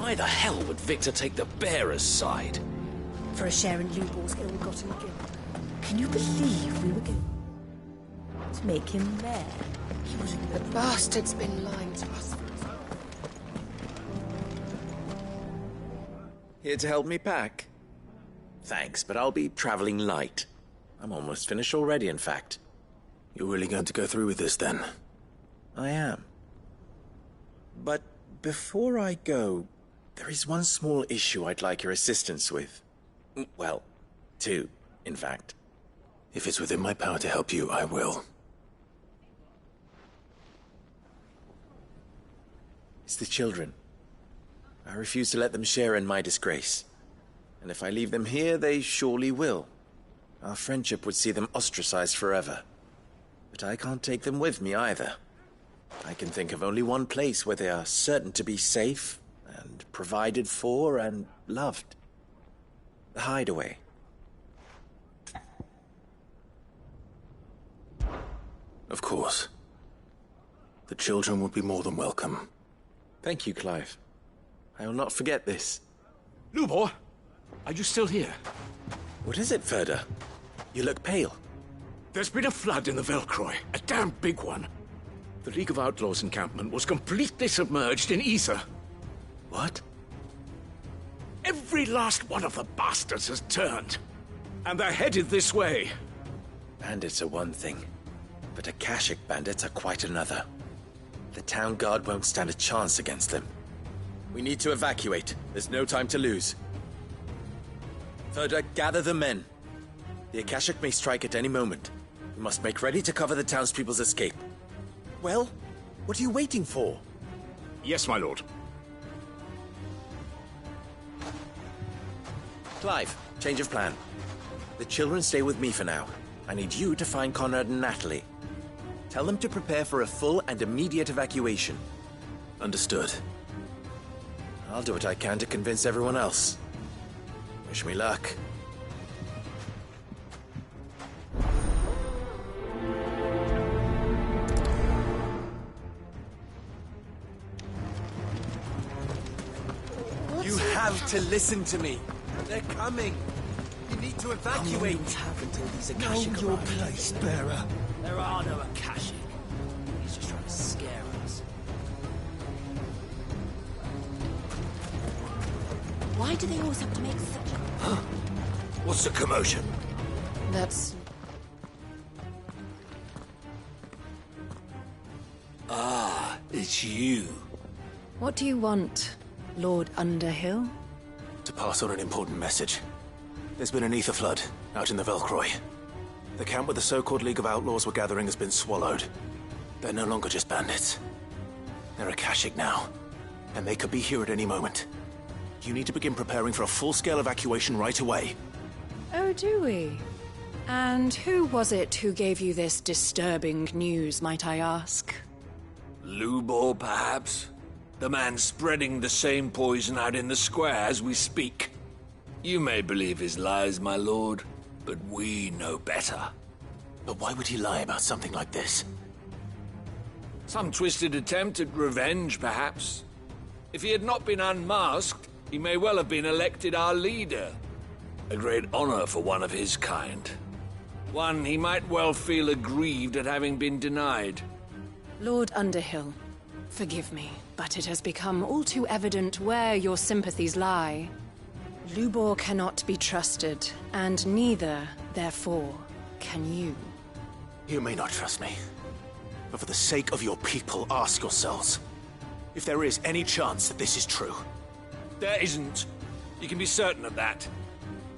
Why the hell would Victor take the bearer's side? For a share in Lubor's ill-gotten guilt. Can you believe we were going to make him mayor? He was... The bastard's been lying to us. Here to help me pack? Thanks, but I'll be traveling light. I'm almost finished already, in fact. You're really going to go through with this, then? I am. But before I go, there is one small issue I'd like your assistance with. Well, two, in fact. If it's within my power to help you, I will. It's the children. I refuse to let them share in my disgrace. And if I leave them here, they surely will. Our friendship would see them ostracized forever. But I can't take them with me either. I can think of only one place where they are certain to be safe and provided for and loved. The hideaway. Of course. The children would be more than welcome. Thank you, Clive. I will not forget this. Lubor, are you still here? What is it, Ferda? You look pale. There's been a flood in the Velcroy, a damn big one. The League of Outlaws encampment was completely submerged in ether. What? Every last one of the bastards has turned. And they're headed this way. Bandits are one thing, but Akashic bandits are quite another. The town guard won't stand a chance against them. We need to evacuate. There's no time to lose. Ferda, gather the men. The Akashic may strike at any moment. We must make ready to cover the townspeople's escape. Well, what are you waiting for? Yes, my lord. Clive, change of plan. The children stay with me for now. I need you to find Conrad and Natalie. Tell them to prepare for a full and immediate evacuation. Understood. I'll do what I can to convince everyone else. Wish me luck. You have to listen to me. They're coming. You need to evacuate. You have until these Akashic Know your place, bearer. There are no Akashic. He's just trying to scare us. Why do they always have to make such a... What's the commotion? That's... Ah, it's you. What do you want, Lord Underhill? To pass on an important message. There's been an ether flood out in the Velcroy. The camp where the so-called League of Outlaws were gathering has been swallowed. They're no longer just bandits. They're Akashic now, and they could be here at any moment. You need to begin preparing for a full-scale evacuation right away. Oh, do we? And who was it who gave you this disturbing news, might I ask? Lubor, perhaps? The man spreading the same poison out in the square as we speak. You may believe his lies, my lord, but we know better. But why would he lie about something like this? Some twisted attempt at revenge, perhaps. If he had not been unmasked, he may well have been elected our leader. A great honor for one of his kind. One he might well feel aggrieved at having been denied. Lord Underhill, forgive me, but it has become all too evident where your sympathies lie. Lubor cannot be trusted, and neither, therefore, can you. You may not trust me, but for the sake of your people, ask yourselves if there is any chance that this is true. There isn't. You can be certain of that.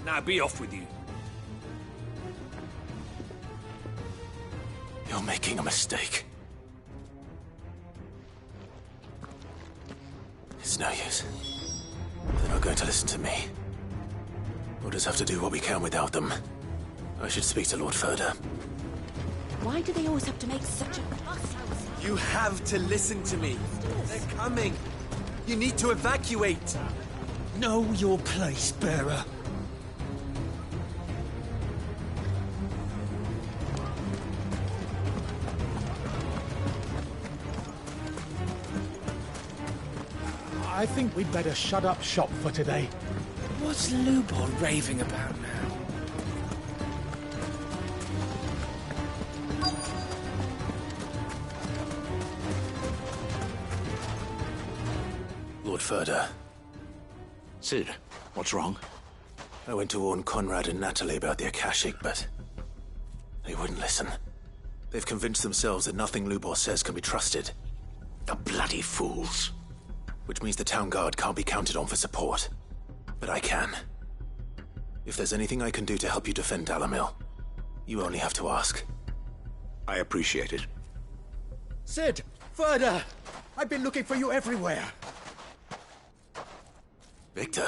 Now be off with you. You're making a mistake. It's no use. They're not going to listen to me. We'll just have to do what we can without them. I should speak to Lord Ferda. Why do they always have to make such a fuss? You have to listen to me. They're coming. You need to evacuate. Know your place, bearer. I think we'd better shut up shop for today. What's Lubor raving about now? Lord Furder, Sid, what's wrong? I went to warn Conrad and Natalie about the Akashic, but they wouldn't listen. They've convinced themselves that nothing Lubor says can be trusted. The bloody fools. Which means the town guard can't be counted on for support. But I can. If there's anything I can do to help you defend Dalamil, you only have to ask. I appreciate it. Sid! Further! I've been looking for you everywhere. Victor?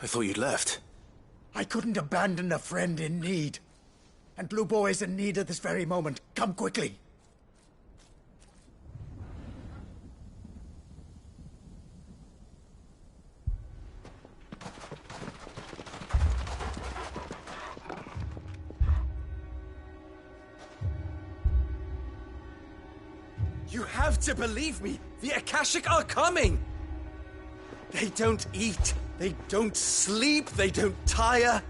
I thought you'd left. I couldn't abandon a friend in need. And Lubor is in need at this very moment. Come quickly. You have to believe me! The Akashic are coming! They don't eat, they don't sleep, they don't tire,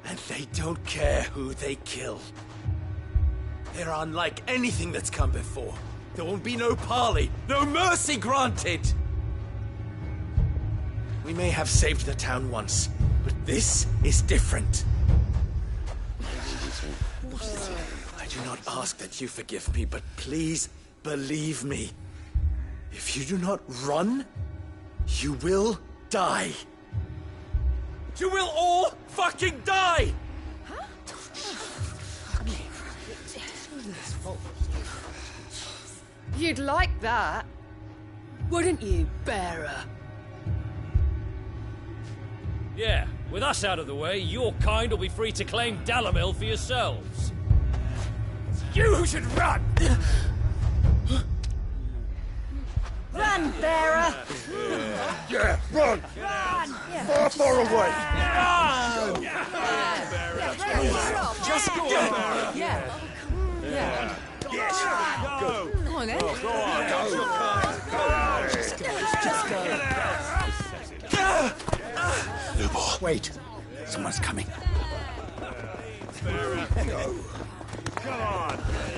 and they don't care who they kill. They're unlike anything that's come before. There won't be no parley, no mercy granted! We may have saved the town once, but this is different. I do not ask that you forgive me, but please believe me. If you do not run, you will die. You will all fucking die! You'd like that, wouldn't you, bearer? Yeah, with us out of the way, your kind will be free to claim Dalamil for yourselves. You should run! Run, bearer! Yeah, run! Run! Far, far away! Run! Just go on! Yeah. Yeah. Go! Come on, then. Go on! Just go. Lubor. Wait. Someone's coming.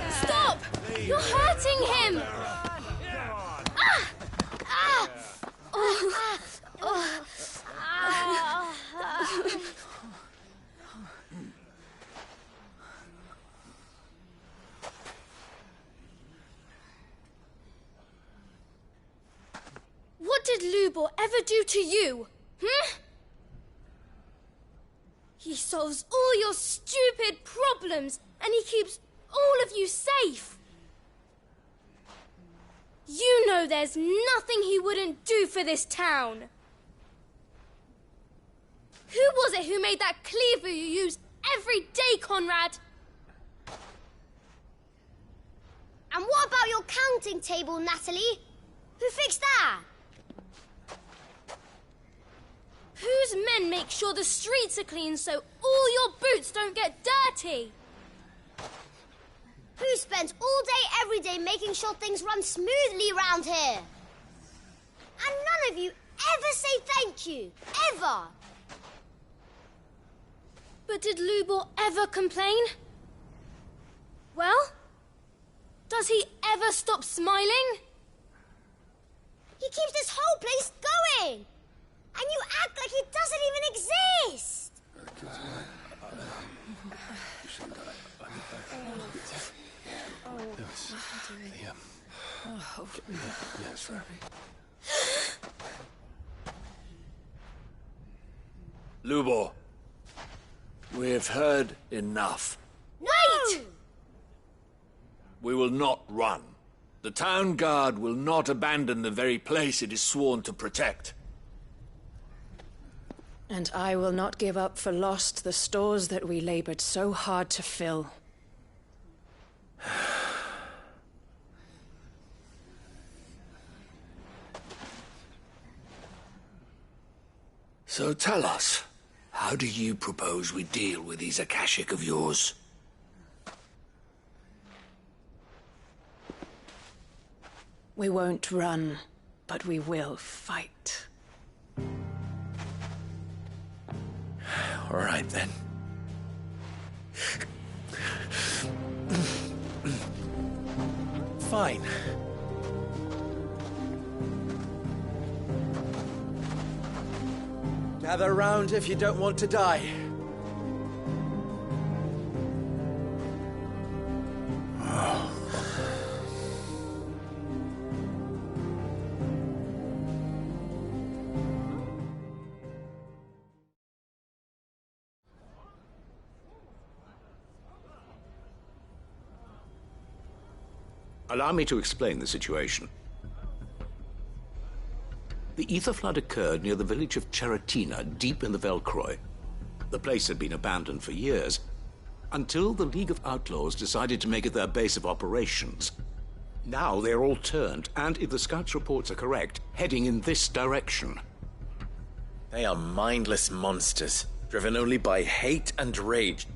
Stop! You're hurting him! What did Lubor ever do to you? He solves all your stupid problems, and he keeps all of you safe. You know there's nothing he wouldn't do for this town. Who was it who made that cleaver you use every day, Conrad? And what about your counting table, Natalie? Who fixed that? Whose men make sure the streets are clean so all your boots don't get dirty? Who spends all day, every day making sure things run smoothly around here? And none of you ever say thank you. Ever. But did Lubor ever complain? Well, does he ever stop smiling? He keeps this whole place going. And you act like he doesn't even exist. Lubor, we've heard enough. Wait! We will not run. The town guard will not abandon the very place it is sworn to protect. And I will not give up for lost the stores that we labored so hard to fill. So tell us, how do you propose we deal with these Akashic of yours? We won't run. but we will fight. All right, then. Fine. Gather round if you don't want to die. Allow me to explain the situation. The ether flood occurred near the village of Cheratina, deep in the Velcroy. The place had been abandoned for years, until the League of Outlaws decided to make it their base of operations. Now they're all turned, and if the scouts' reports are correct, heading in this direction. They are mindless monsters, driven only by hate and rage,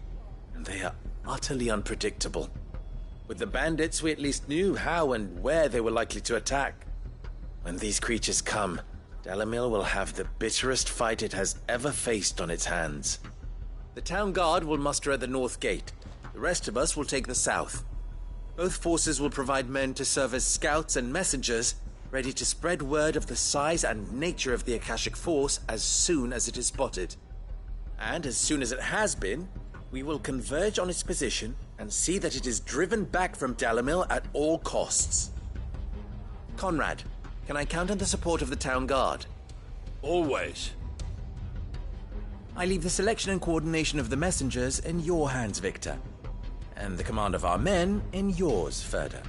and they are utterly unpredictable. With the bandits, we at least knew how and where they were likely to attack. When these creatures come, Dalamil will have the bitterest fight it has ever faced on its hands. The town guard will muster at the north gate. The rest of us will take the south. Both forces will provide men to serve as scouts and messengers, ready to spread word of the size and nature of the Akashic Force as soon as it is spotted. And as soon as it has been, we will converge on its position and see that it is driven back from Dalamil at all costs. Conrad, can I count on the support of the town guard? Always. I leave the selection and coordination of the messengers in your hands, Victor. And the command of our men in yours, Ferda.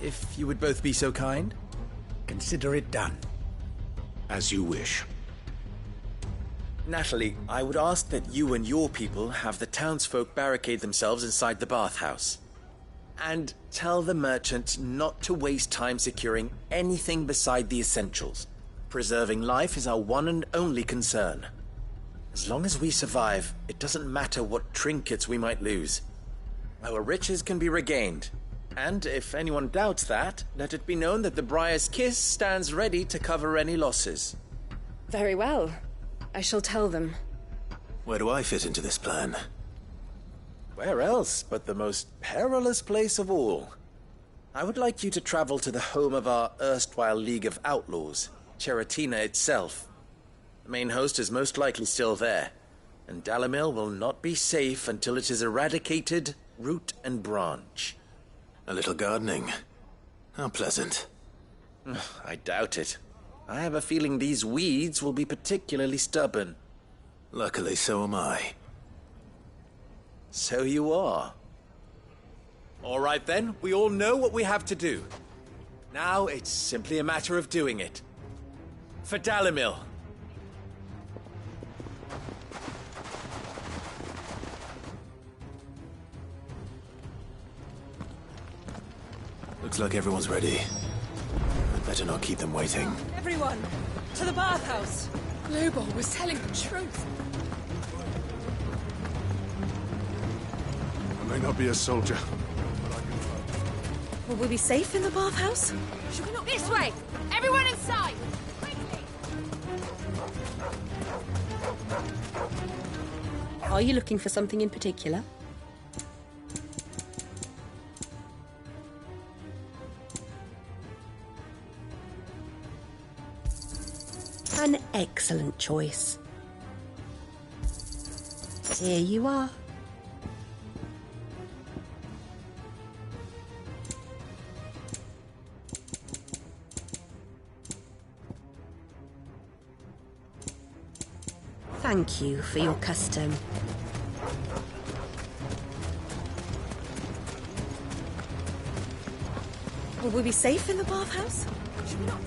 If you would both be so kind. Consider it done. As you wish. Natalie, I would ask that you and your people have the townsfolk barricade themselves inside the bathhouse. And tell the merchant not to waste time securing anything beside the essentials. Preserving life is our one and only concern. As long as we survive, it doesn't matter what trinkets we might lose. Our riches can be regained. And if anyone doubts that, let it be known that the Briar's Kiss stands ready to cover any losses. Very well. I shall tell them. Where do I fit into this plan? Where else but the most perilous place of all? I would like you to travel to the home of our erstwhile League of Outlaws, Cheratina itself. The main host is most likely still there, and Dalamil will not be safe until it is eradicated, root and branch. A little gardening. How pleasant. I doubt it. I have a feeling these weeds will be particularly stubborn. Luckily, so am I. So you are. All right then, we all know what we have to do. Now it's simply a matter of doing it. For Dalamil. Looks like everyone's ready. I'd better not keep them waiting. Everyone, to the bathhouse! Lubor was telling the truth. I may not be a soldier, Will we be safe in the bathhouse? Should we not... This way! Everyone inside! Quickly! Are you looking for something in particular? An excellent choice. Here you are. Thank you for your custom. Will we be safe in the bathhouse? Should we not?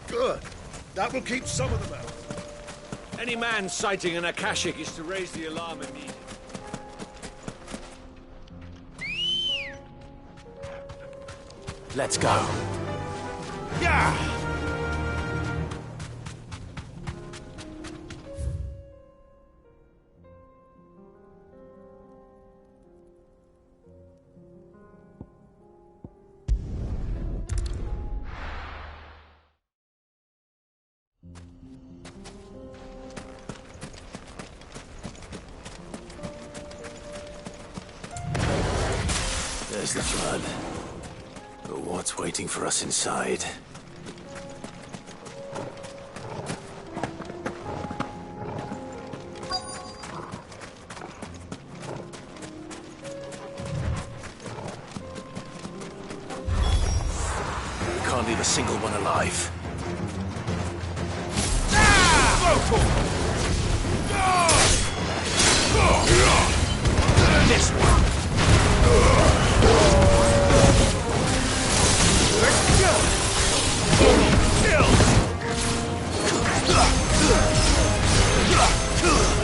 Good. That will keep some of them out. Any man sighting an Akashic is to raise the alarm immediately. Let's go. Yeah! There's the flood. But what's waiting for us inside? We can't leave a single one alive. This one!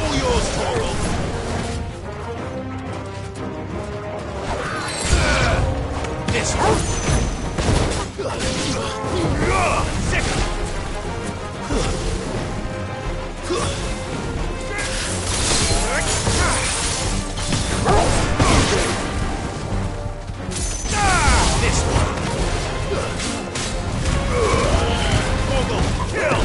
All yours, Toro! This one! Second! This one! Mogul, kill!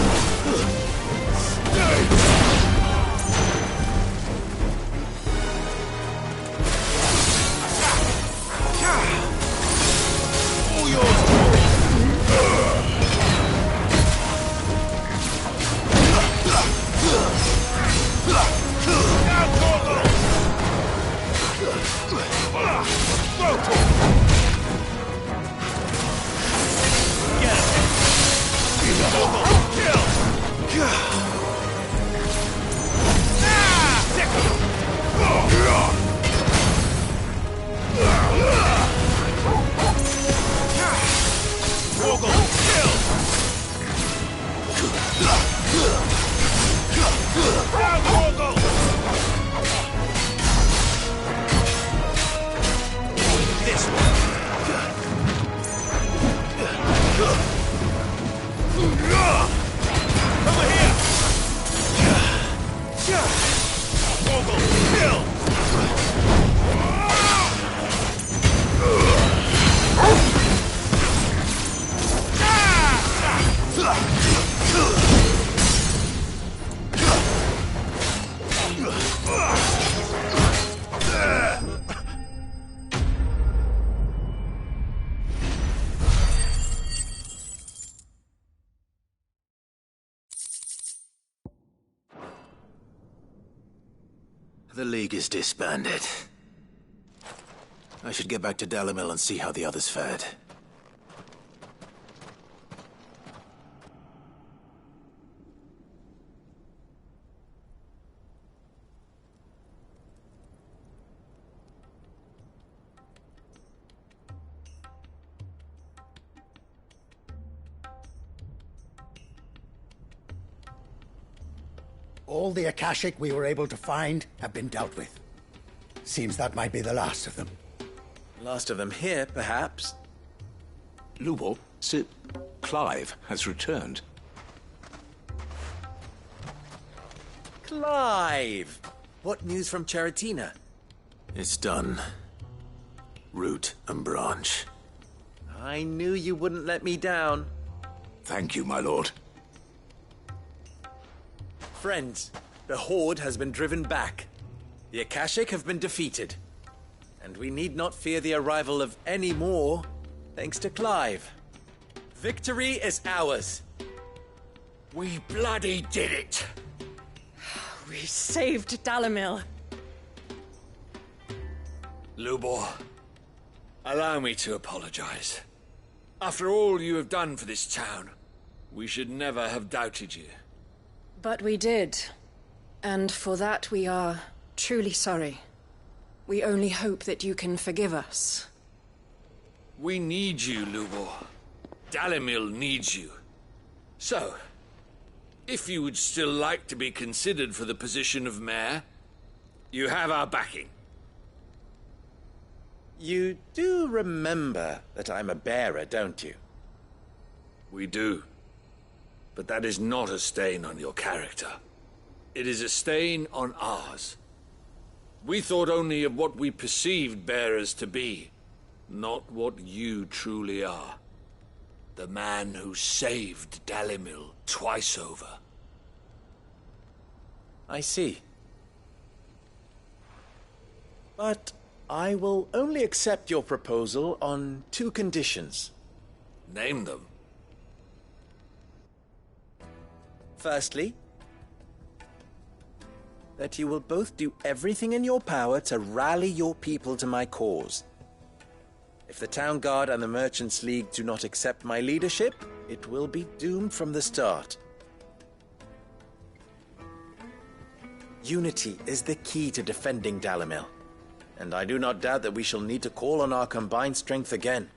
All yours, Toro! Now, Mogul! Get him! Mogul, kill! Mogul, kill! Now, Mogul! This one! Over here! Mogul, kill! The League is disbanded. I should get back to Dalimil and see how the others fared. All the Akashic we were able to find have been dealt with. Seems that might be the last of them. Last of them here, perhaps. Lubor, Sir Clive has returned. Clive! What news from Charatina? It's done. Root and branch. I knew you wouldn't let me down. Thank you, my lord. Friends, the Horde has been driven back. The Akashic have been defeated. And we need not fear the arrival of any more, thanks to Clive. Victory is ours. We bloody did it! We saved Dalimil. Lubor, allow me to apologize. After all you have done for this town, we should never have doubted you. But we did. And for that we are truly sorry. We only hope that you can forgive us. We need you, Lubor. Dalimil needs you. So, if you would still like to be considered for the position of mayor, you have our backing. You do remember that I'm a bearer, don't you? We do. But that is not a stain on your character. It is a stain on ours. We thought only of what we perceived bearers to be, not what you truly are. The man who saved Dalimil twice over. I see. But I will only accept your proposal on 2 conditions. Name them. Firstly, that you will both do everything in your power to rally your people to my cause. If the Town Guard and the Merchants League do not accept my leadership, it will be doomed from the start. Unity is the key to defending Dalimil, and I do not doubt that we shall need to call on our combined strength again.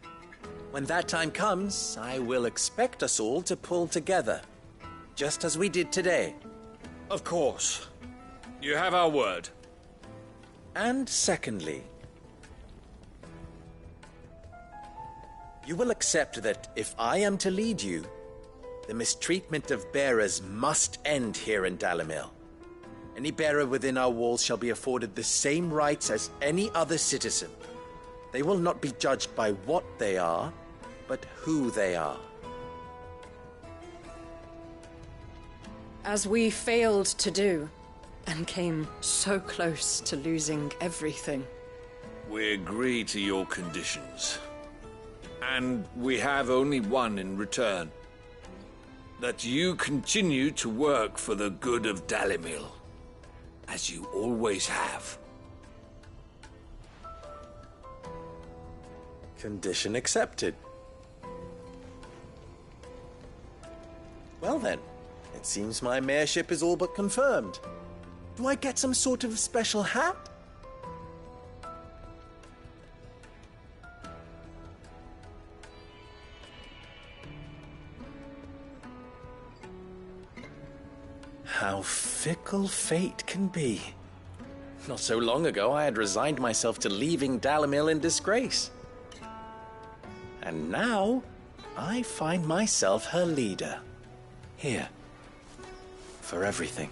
When that time comes, I will expect us all to pull together, just as we did today. Of course. You have our word. And secondly, you will accept that if I am to lead you, the mistreatment of bearers must end here in Dalimil. Any bearer within our walls shall be afforded the same rights as any other citizen. They will not be judged by what they are, but who they are. As we failed to do, and came so close to losing everything. We agree to your conditions. And we have only one in return. That you continue to work for the good of Dalimil, as you always have. Condition accepted. Well then, it seems my mayorship is all but confirmed. Do I get some sort of special hat? How fickle fate can be. Not so long ago, I had resigned myself to leaving Dalimil in disgrace. And now, I find myself her leader. Here. For everything.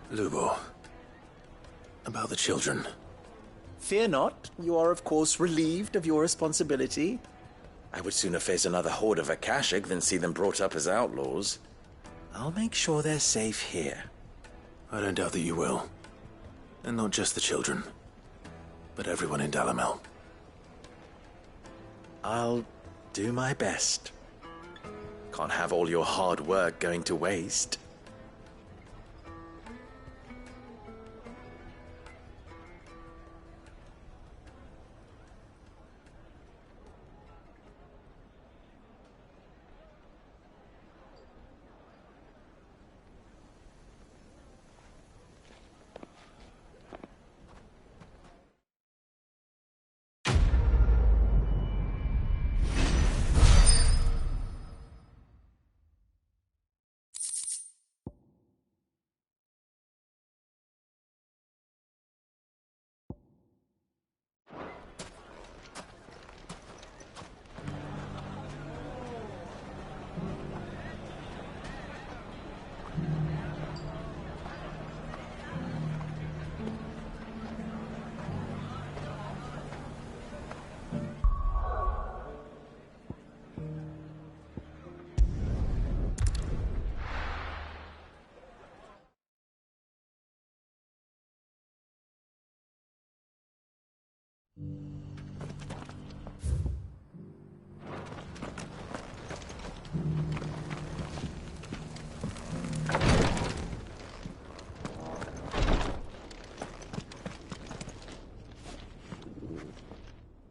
Lubor. About the children. Fear not. You are, of course, relieved of your responsibility. I would sooner face another horde of Akashic than see them brought up as outlaws. I'll make sure they're safe here. I don't doubt that you will. And not just the children, but everyone in Dalimil. I'll do my best. Can't have all your hard work going to waste.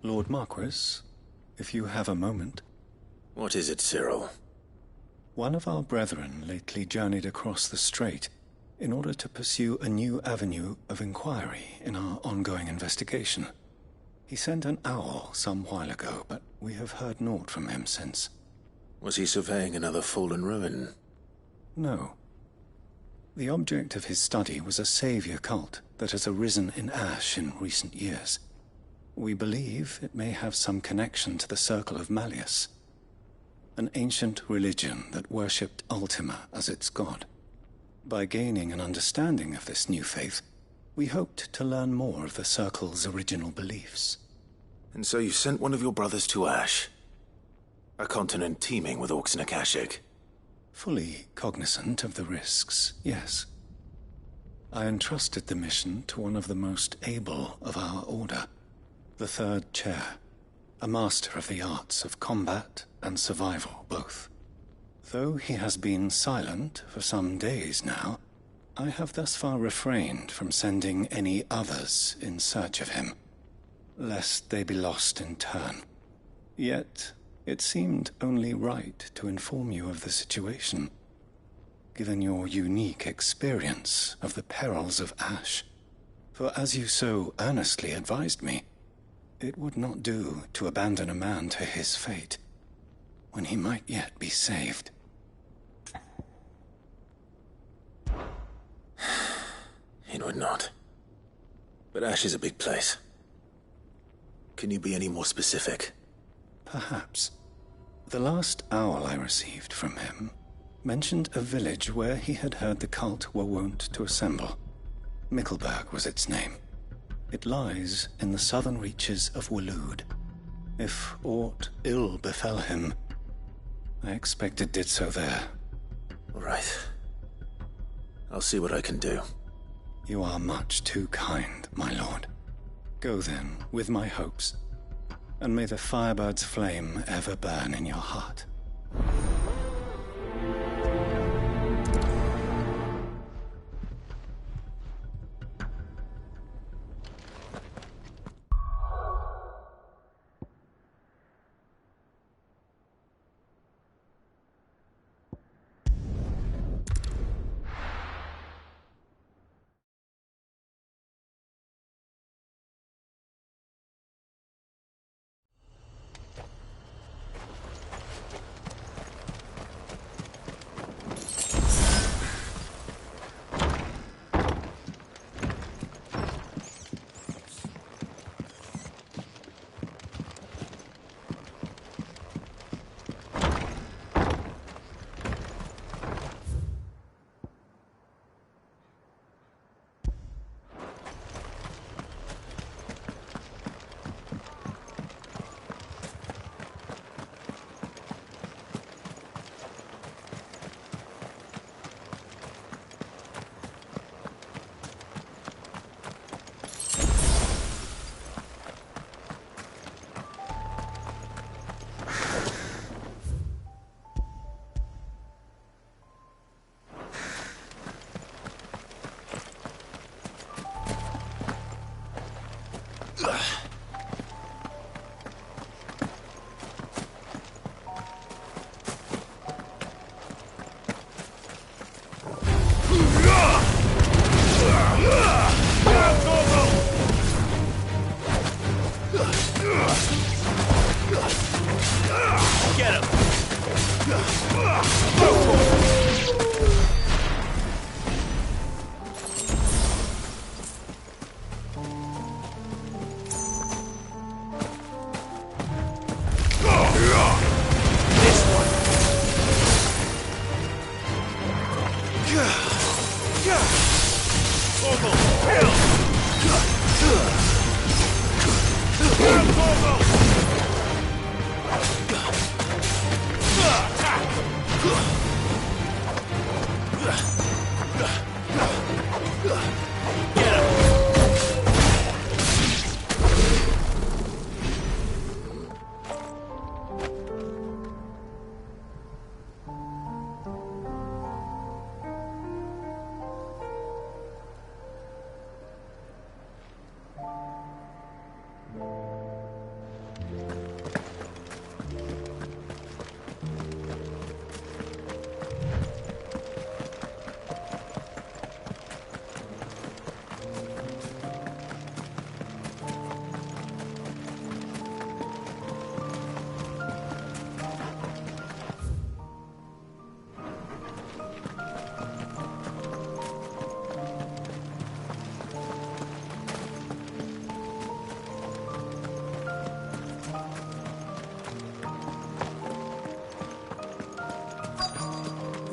Lord Marquis, if you have a moment. What is it, Cyril? One of our brethren lately journeyed across the strait in order to pursue a new avenue of inquiry in our ongoing investigation. He sent an owl some while ago, but we have heard naught from him since. Was he surveying another fallen ruin? No. The object of his study was a savior cult that has arisen in Ash in recent years. We believe it may have some connection to the Circle of Malleus, an ancient religion that worshipped Ultima as its god. By gaining an understanding of this new faith, we hoped to learn more of the Circle's original beliefs. And so you sent one of your brothers to Ash, a continent teeming with orcs and Akashic. Fully cognizant of the risks, yes. I entrusted the mission to one of the most able of our order, the Third Chair, a master of the arts of combat and survival both. Though he has been silent for some days now, I have thus far refrained from sending any others in search of him, lest they be lost in turn. Yet, it seemed only right to inform you of the situation, given your unique experience of the perils of Ash. For as you so earnestly advised me, it would not do to abandon a man to his fate, when he might yet be saved. It would not. But Ash is a big place. Can you be any more specific? Perhaps. The last owl I received from him mentioned a village where he had heard the cult were wont to assemble. Mickleburg was its name. It lies in the southern reaches of Waloed. If aught ill befell him, I expect it did so there. All right. I'll see what I can do. You are much too kind, my lord. Go then, with my hopes, and may the Firebird's flame ever burn in your heart.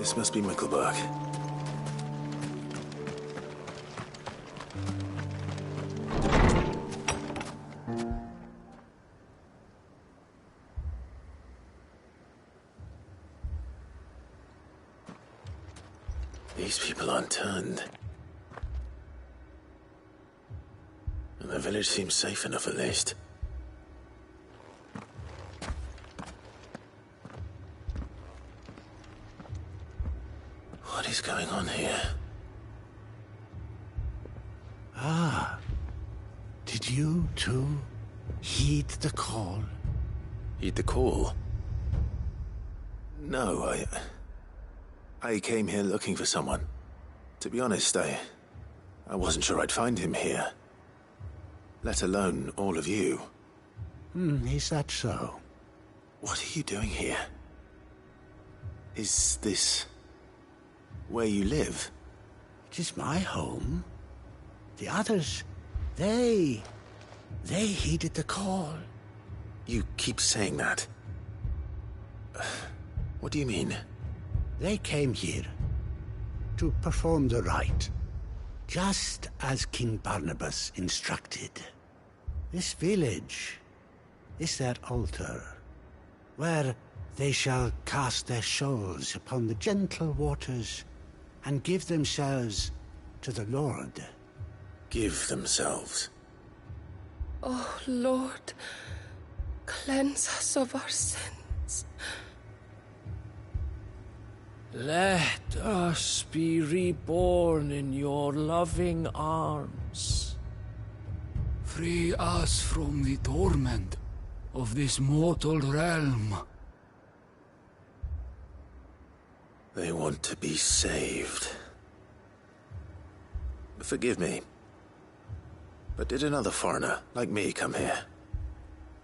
This must be Mickelberg. These people aren't turned. And the village seems safe enough at least. What is going on here? Ah. Did you, too, heed the call? Heed the call? No, I came here looking for someone. To be honest, I wasn't sure I'd find him here. Let alone all of you. Is that so? What are you doing here? Is this where you live? It is my home. The others, they heeded the call. You keep saying that. What do you mean? They came here to perform the rite, just as King Barnabas instructed. This village is their altar, where they shall cast their souls upon the gentle waters and give themselves to the Lord. Give themselves? Oh, Lord, cleanse us of our sins. Let us be reborn in your loving arms. Free us from the torment of this mortal realm. They want to be saved. Forgive me, but did another foreigner like me come here?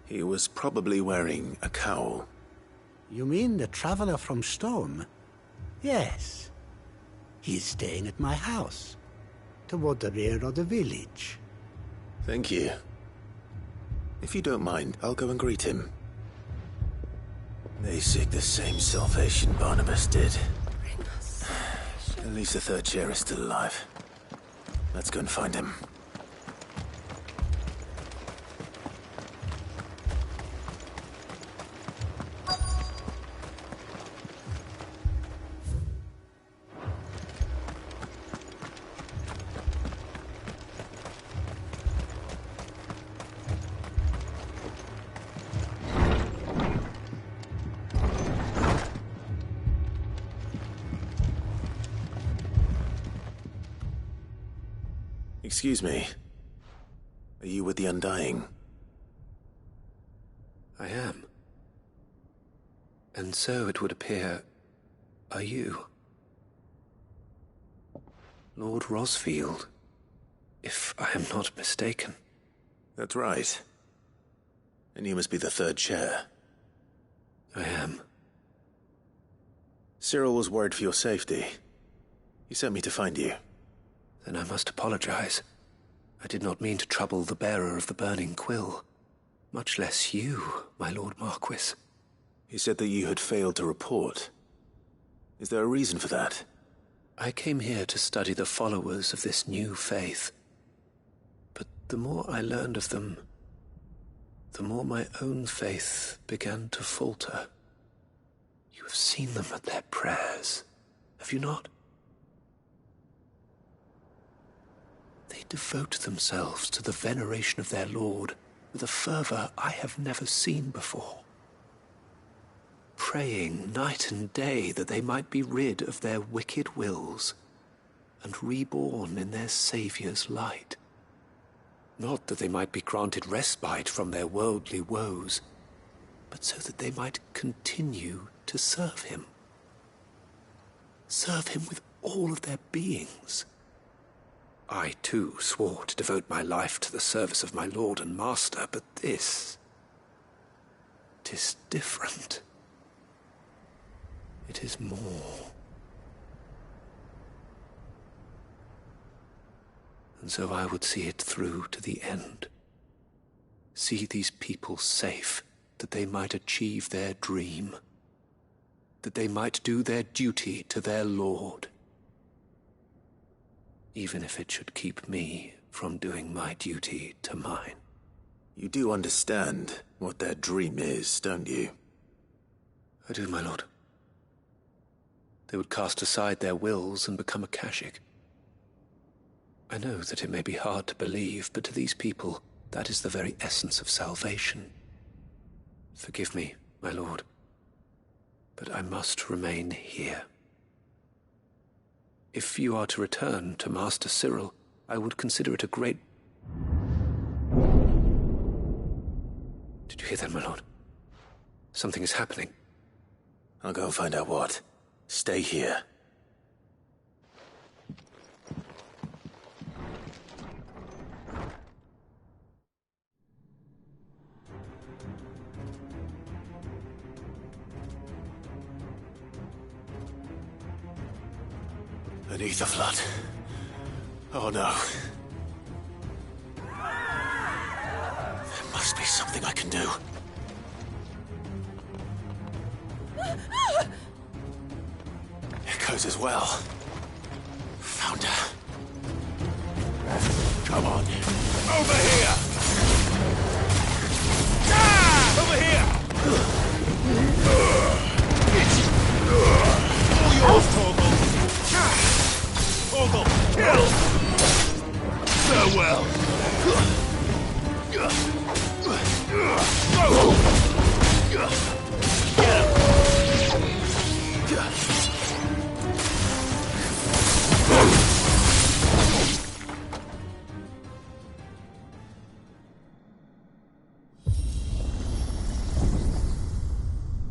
He was probably wearing a cowl. You mean the traveler from Storm? Yes. He is staying at my house, toward the rear of the village. Thank you. If you don't mind, I'll go and greet him. They seek the same salvation Barnabas did. At least the third chair is still alive. Let's go and find him. Excuse me. Are you with the Undying? I am. And so it would appear, are you. Lord Rosfield, if I am not mistaken. That's right. And you must be the third chair. I am. Cyril was worried for your safety. He sent me to find you. Then I must apologize. I did not mean to trouble the bearer of the burning quill. Much less you, my Lord Marquis. He said that you had failed to report. Is there a reason for that? I came here to study the followers of this new faith. But the more I learned of them, the more my own faith began to falter. You have seen them at their prayers, have you not? They devote themselves to the veneration of their Lord with a fervor I have never seen before. Praying night and day that they might be rid of their wicked wills and reborn in their Saviour's light. Not that they might be granted respite from their worldly woes, but so that they might continue to serve him. Serve him with all of their beings. I, too, swore to devote my life to the service of my Lord and Master, but this... 'tis different. It is more. And so I would see it through to the end. See these people safe, that they might achieve their dream. that they might do their duty to their lord, even if it should keep me from doing my duty to mine. You do understand what their dream is, don't you? I do, my lord. They would cast aside their wills and become Akashic. I know that it may be hard to believe, but to these people, that is the very essence of salvation. Forgive me, my lord, but I must remain here. If you are to return to Master Cyril, I would consider it a great... Did you hear that, my lord? Something is happening. I'll go and find out what. Stay here. An ether flood. Oh no. There must be something I can do. Echoes as well. Found her. Come on. Over here! Ah! Over here! All yours, Torgal! Torgal, kill! Farewell! Go! Get him!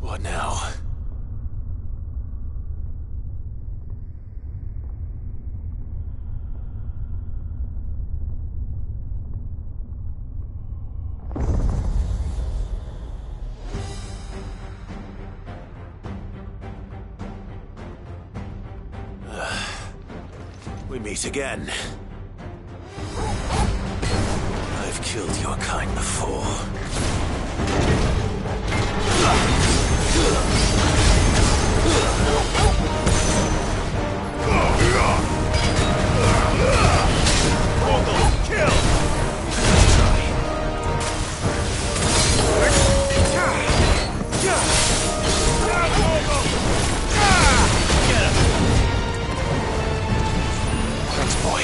What now? We meet again. I've killed your kind before. Kill! Let's try. Get him! Thanks, boy.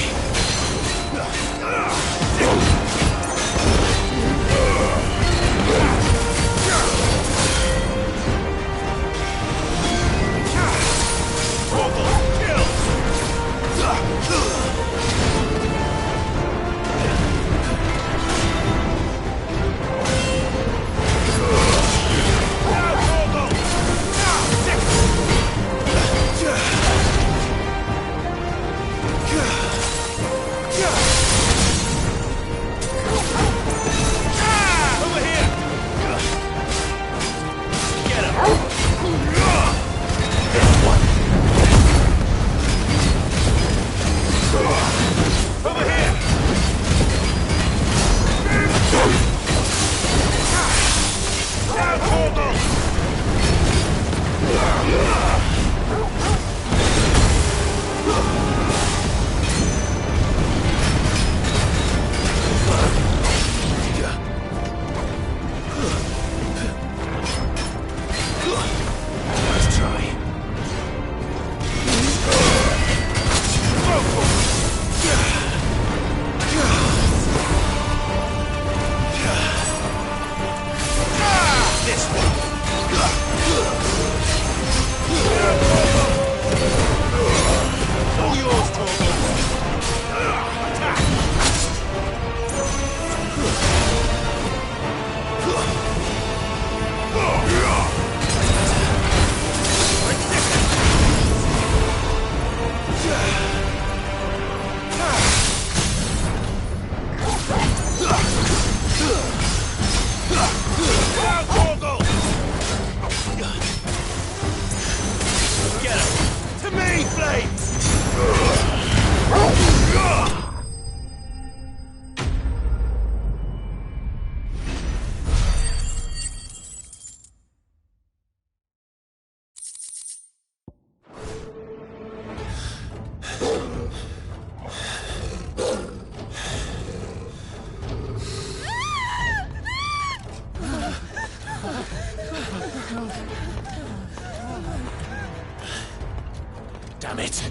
Damn it!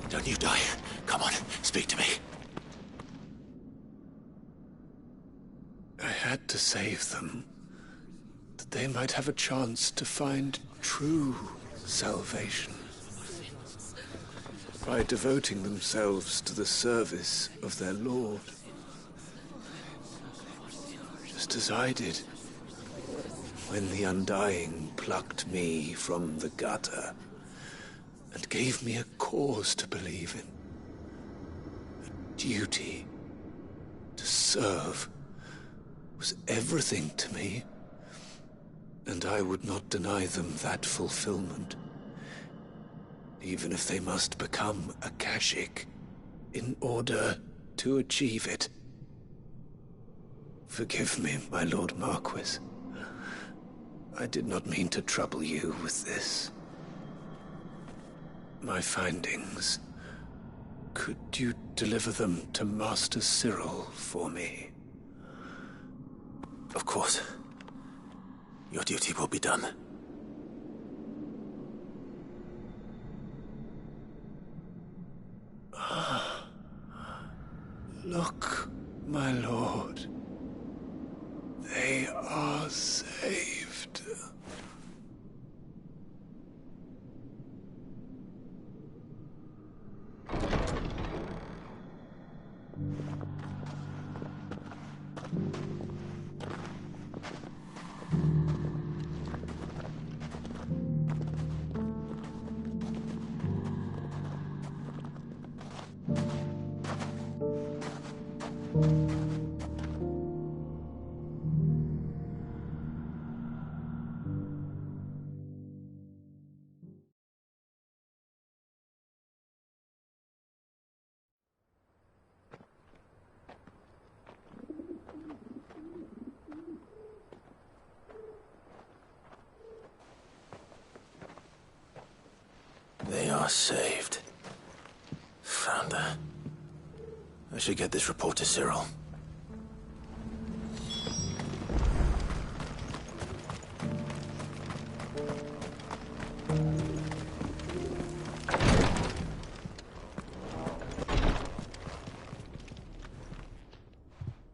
Don't you die. Come on, speak to me. I had to save them, that they might have a chance to find true salvation. By devoting themselves to the service of their Lord. Just as I did when the Undying plucked me from the gutter and gave me a cause to believe in. A duty to serve was everything to me, and I would not deny them that fulfillment, even if they must become a Kashik in order to achieve it. Forgive me, my Lord Marquis. I did not mean to trouble you with this. My findings. Could you deliver them to Master Cyril for me? Of course. Your duty will be done. Look, my lord. They are saved. They are saved. Founder. I should get this report to Cyril.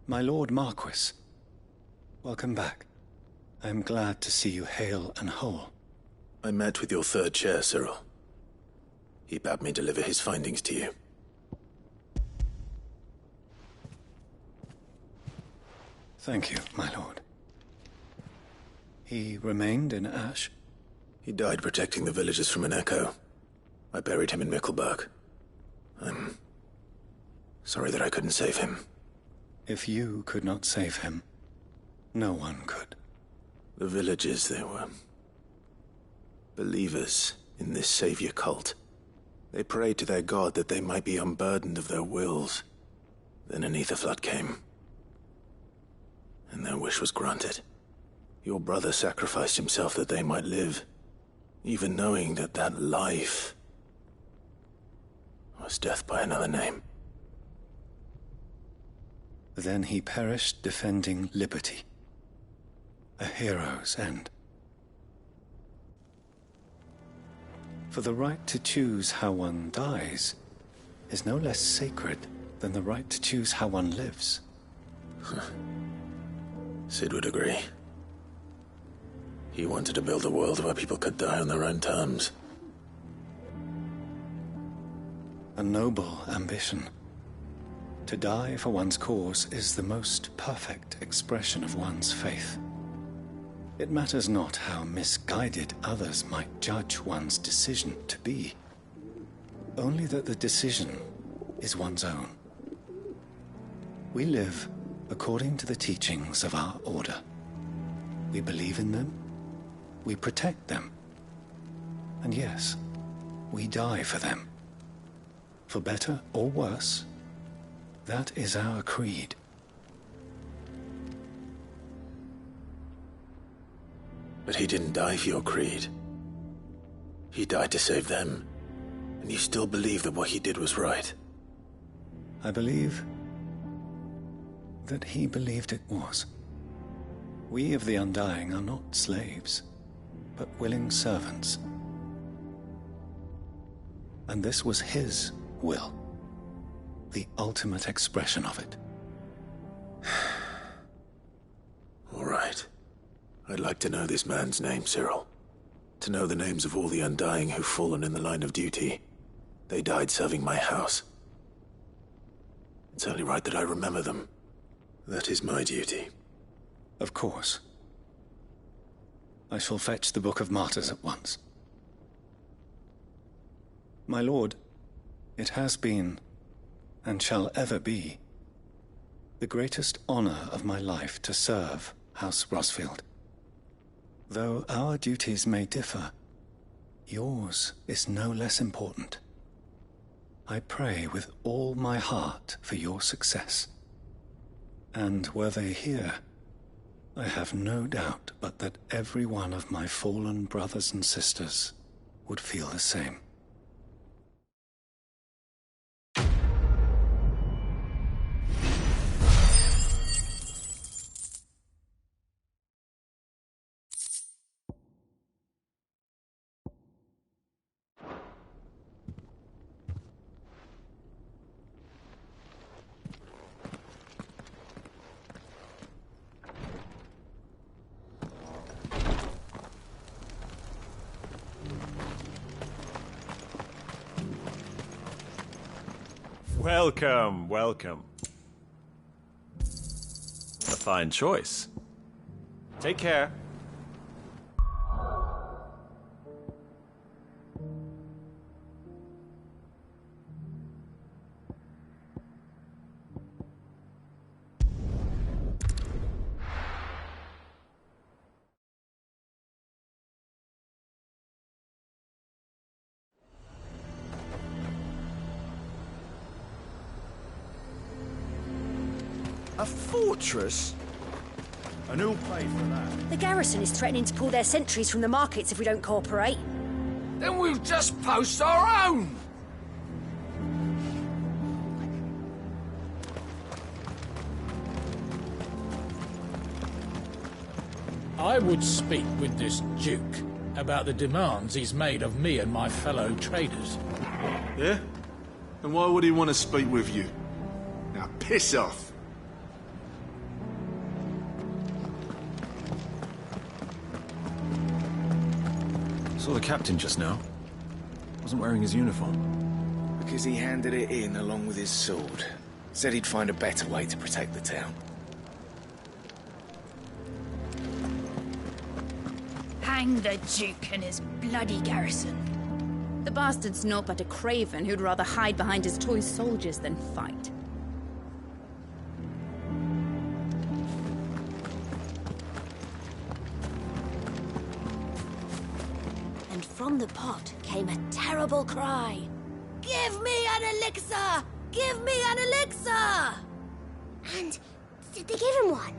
My Lord Marquis, welcome back. I am glad to see you hale and whole. I met with your third chair, Cyril. He bade me deliver his findings to you. Thank you, my lord. He remained in Ash? He died protecting the villagers from an echo. I buried him in Mickelberg. I'm sorry that I couldn't save him. If you could not save him, no one could. The villagers, they were believers in this savior cult. They prayed to their god that they might be unburdened of their wills. Then an ether flood came, and their wish was granted. Your brother sacrificed himself that they might live, even knowing that that life was death by another name. Then he perished defending liberty. A hero's end. For the right to choose how one dies is no less sacred than the right to choose how one lives. Sid would agree. He wanted to build a world where people could die on their own terms. A noble ambition. To die for one's cause is the most perfect expression of one's faith. It matters not how misguided others might judge one's decision to be. Only that the decision is one's own. We live according to the teachings of our order. We believe in them, we protect them, and yes, we die for them. For better or worse, that is our creed. But he didn't die for your creed. He died to save them. And you still believe that what he did was right? I believe that he believed it was. We of the Undying are not slaves, but willing servants. And this was his will, the ultimate expression of it. All right. I'd like to know this man's name, Cyril. To know the names of all the Undying who've fallen in the line of duty. They died serving my house. It's only right that I remember them. That is my duty. Of course. I shall fetch the Book of Martyrs at once. My lord, it has been, and shall ever be, the greatest honor of my life to serve House Rosfield. Though our duties may differ, yours is no less important. I pray with all my heart for your success. And were they here, I have no doubt but that every one of my fallen brothers and sisters would feel the same. Welcome, welcome. A fine choice. Take care. A fortress? And who'll pay for that? The garrison is threatening to pull their sentries from the markets if we don't cooperate. Then we'll just post our own! I would speak with this Duke about the demands he's made of me and my fellow traders. Yeah? And why would he want to speak with you? Now piss off! Saw the captain just now. Wasn't wearing his uniform. Because he handed it in along with his sword. Said he'd find a better way to protect the town. Hang the Duke and his bloody garrison. The bastard's naught but a craven who'd rather hide behind his toy soldiers than fight. And from the pot came a terrible cry. Give me an elixir! Give me an elixir! And did they give him one?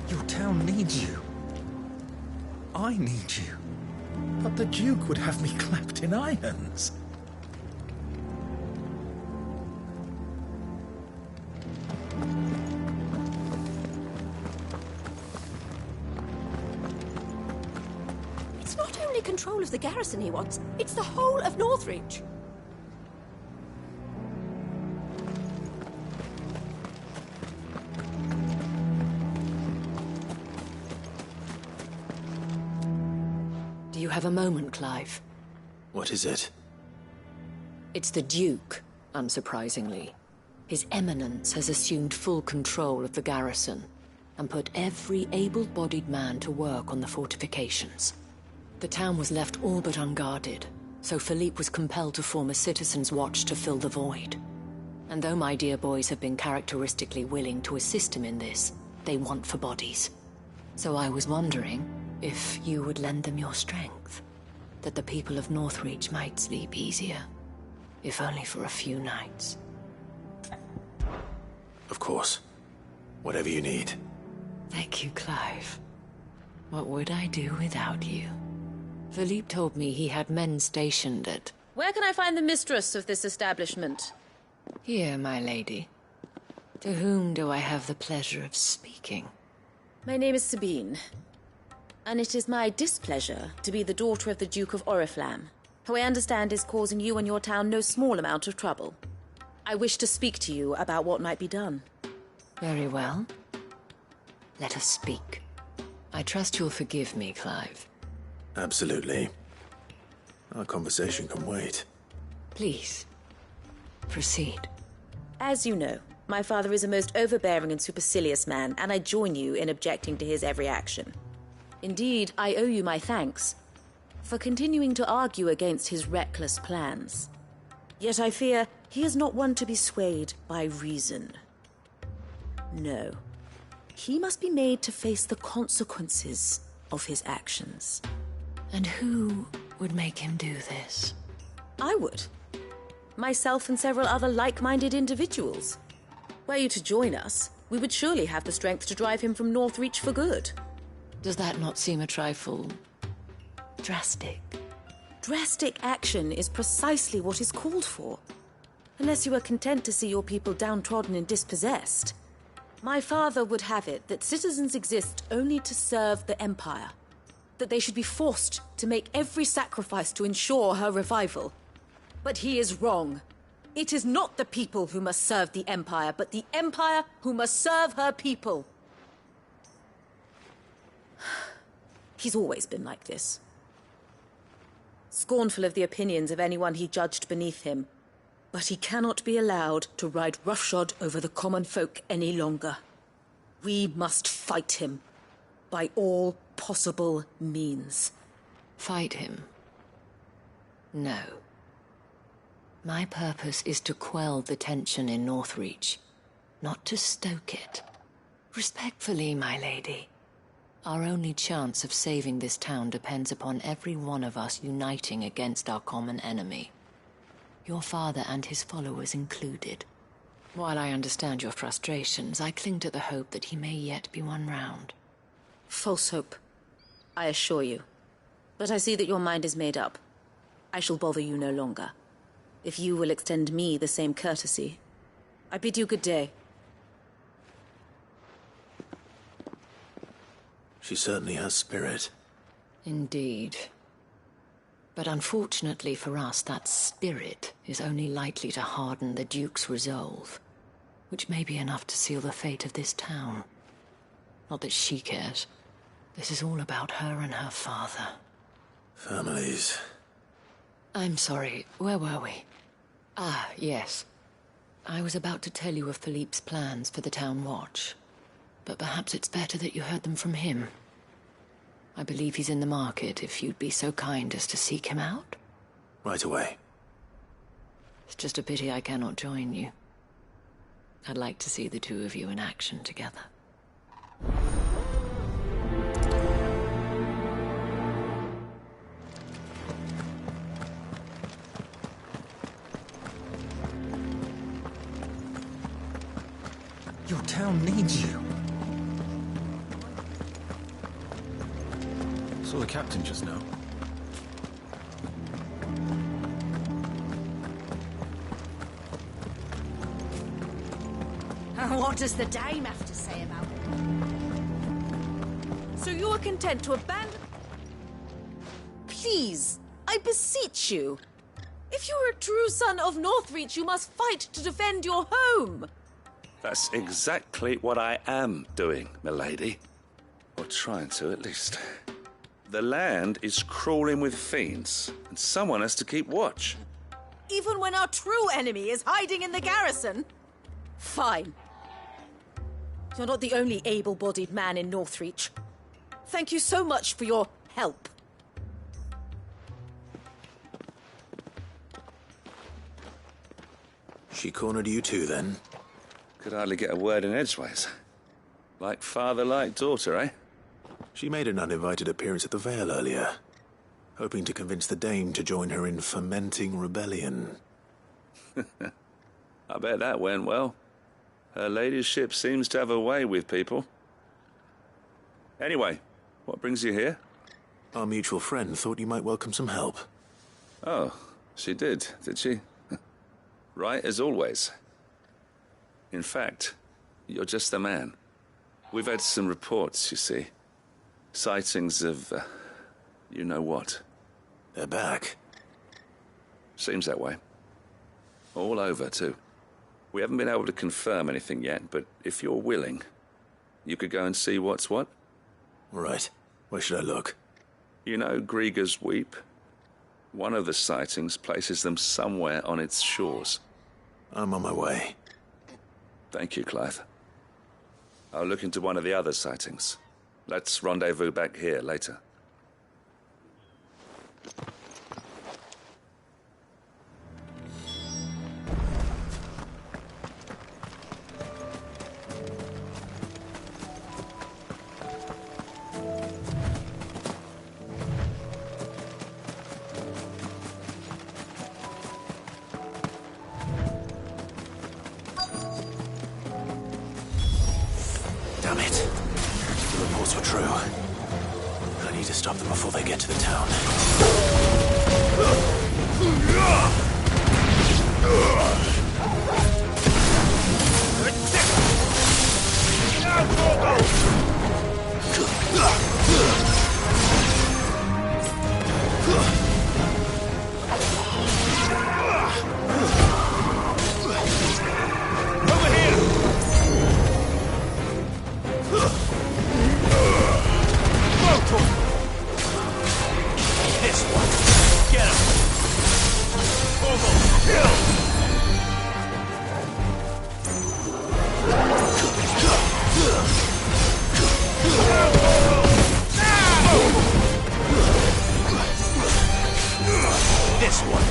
Your town needs you. I need you. But the Duke would have me clapped in irons. It's not only control of the garrison he wants, it's the whole of Northridge. Do you have a moment, Clive? What is it? It's the Duke, unsurprisingly. His Eminence has assumed full control of the garrison and put every able-bodied man to work on the fortifications. The town was left all but unguarded, so Philippe was compelled to form a citizen's watch to fill the void. And though my dear boys have been characteristically willing to assist him in this, they want for bodies. So I was wondering if you would lend them your strength, that the people of Northreach might sleep easier, if only for a few nights. Of course. Whatever you need. Thank you, Clive. What would I do without you? Philippe told me he had men stationed at... Where can I find the mistress of this establishment? Here, my lady. To whom do I have the pleasure of speaking? My name is Sabine, and it is my displeasure to be the daughter of the Duke of Oriflamme, who I understand is causing you and your town no small amount of trouble. I wish to speak to you about what might be done. Very well. Let us speak. I trust you'll forgive me, Clive. Absolutely. Our conversation can wait. Please, proceed. As you know, my father is a most overbearing and supercilious man, and I join you in objecting to his every action. Indeed, I owe you my thanks for continuing to argue against his reckless plans. Yet I fear he is not one to be swayed by reason. No. He must be made to face the consequences of his actions. And who would make him do this? I would. Myself and several other like-minded individuals. Were you to join us, we would surely have the strength to drive him from Northreach for good. Does that not seem a trifle... drastic? Drastic action is precisely what is called for. Unless you are content to see your people downtrodden and dispossessed. My father would have it that citizens exist only to serve the Empire. That they should be forced to make every sacrifice to ensure her revival. But he is wrong. It is not the people who must serve the Empire, but the Empire who must serve her people. He's always been like this. Scornful of the opinions of anyone he judged beneath him. But he cannot be allowed to ride roughshod over the common folk any longer. We must fight him. By all possible means. Fight him? No. My purpose is to quell the tension in Northreach, not to stoke it. Respectfully, my lady. Our only chance of saving this town depends upon every one of us uniting against our common enemy. Your father and his followers included. While I understand your frustrations, I cling to the hope that he may yet be won round. False hope, I assure you. But I see that your mind is made up. I shall bother you no longer. If you will extend me the same courtesy, I bid you good day. She certainly has spirit. Indeed. But unfortunately for us, that spirit is only likely to harden the Duke's resolve, which may be enough to seal the fate of this town. Not that she cares. This is all about her and her father. Families. I'm sorry, where were we? Ah, yes. I was about to tell you of Philippe's plans for the town watch, but perhaps it's better that you heard them from him. I believe he's in the market, if you'd be so kind as to seek him out. Right away. It's just a pity I cannot join you. I'd like to see the two of you in action together. Your town needs you. Saw the captain just now. What does the dame have to say about it? So you are content to abandon... Please, I beseech you. If you are a true son of Northreach, you must fight to defend your home. That's exactly what I am doing, milady. Or trying to, at least. The land is crawling with fiends, and someone has to keep watch. Even when our true enemy is hiding in the garrison? Fine. You're not the only able-bodied man in Northreach. Thank you so much for your help. She cornered you too, then? Could hardly get a word in edgeways. Like father, like daughter, eh? She made an uninvited appearance at the Vale earlier, hoping to convince the Dame to join her in fomenting rebellion. I bet that went well. Her ladyship seems to have a way with people. Anyway, what brings you here? Our mutual friend thought you might welcome some help. Oh, she did she? Right as always. In fact, you're just the man. We've had some reports, you see. Sightings of, you know what. They're back. Seems that way. All over, too. We haven't been able to confirm anything yet, but if you're willing, you could go and see what's what. Right. Where should I look? You know Grieger's Weep? One of the sightings places them somewhere on its shores. I'm on my way. Thank you, Clive. I'll look into one of the other sightings. Let's rendezvous back here later. Damn it. The reports were true. I need to stop them before they get to the town. This one. Get him. Kill. This one.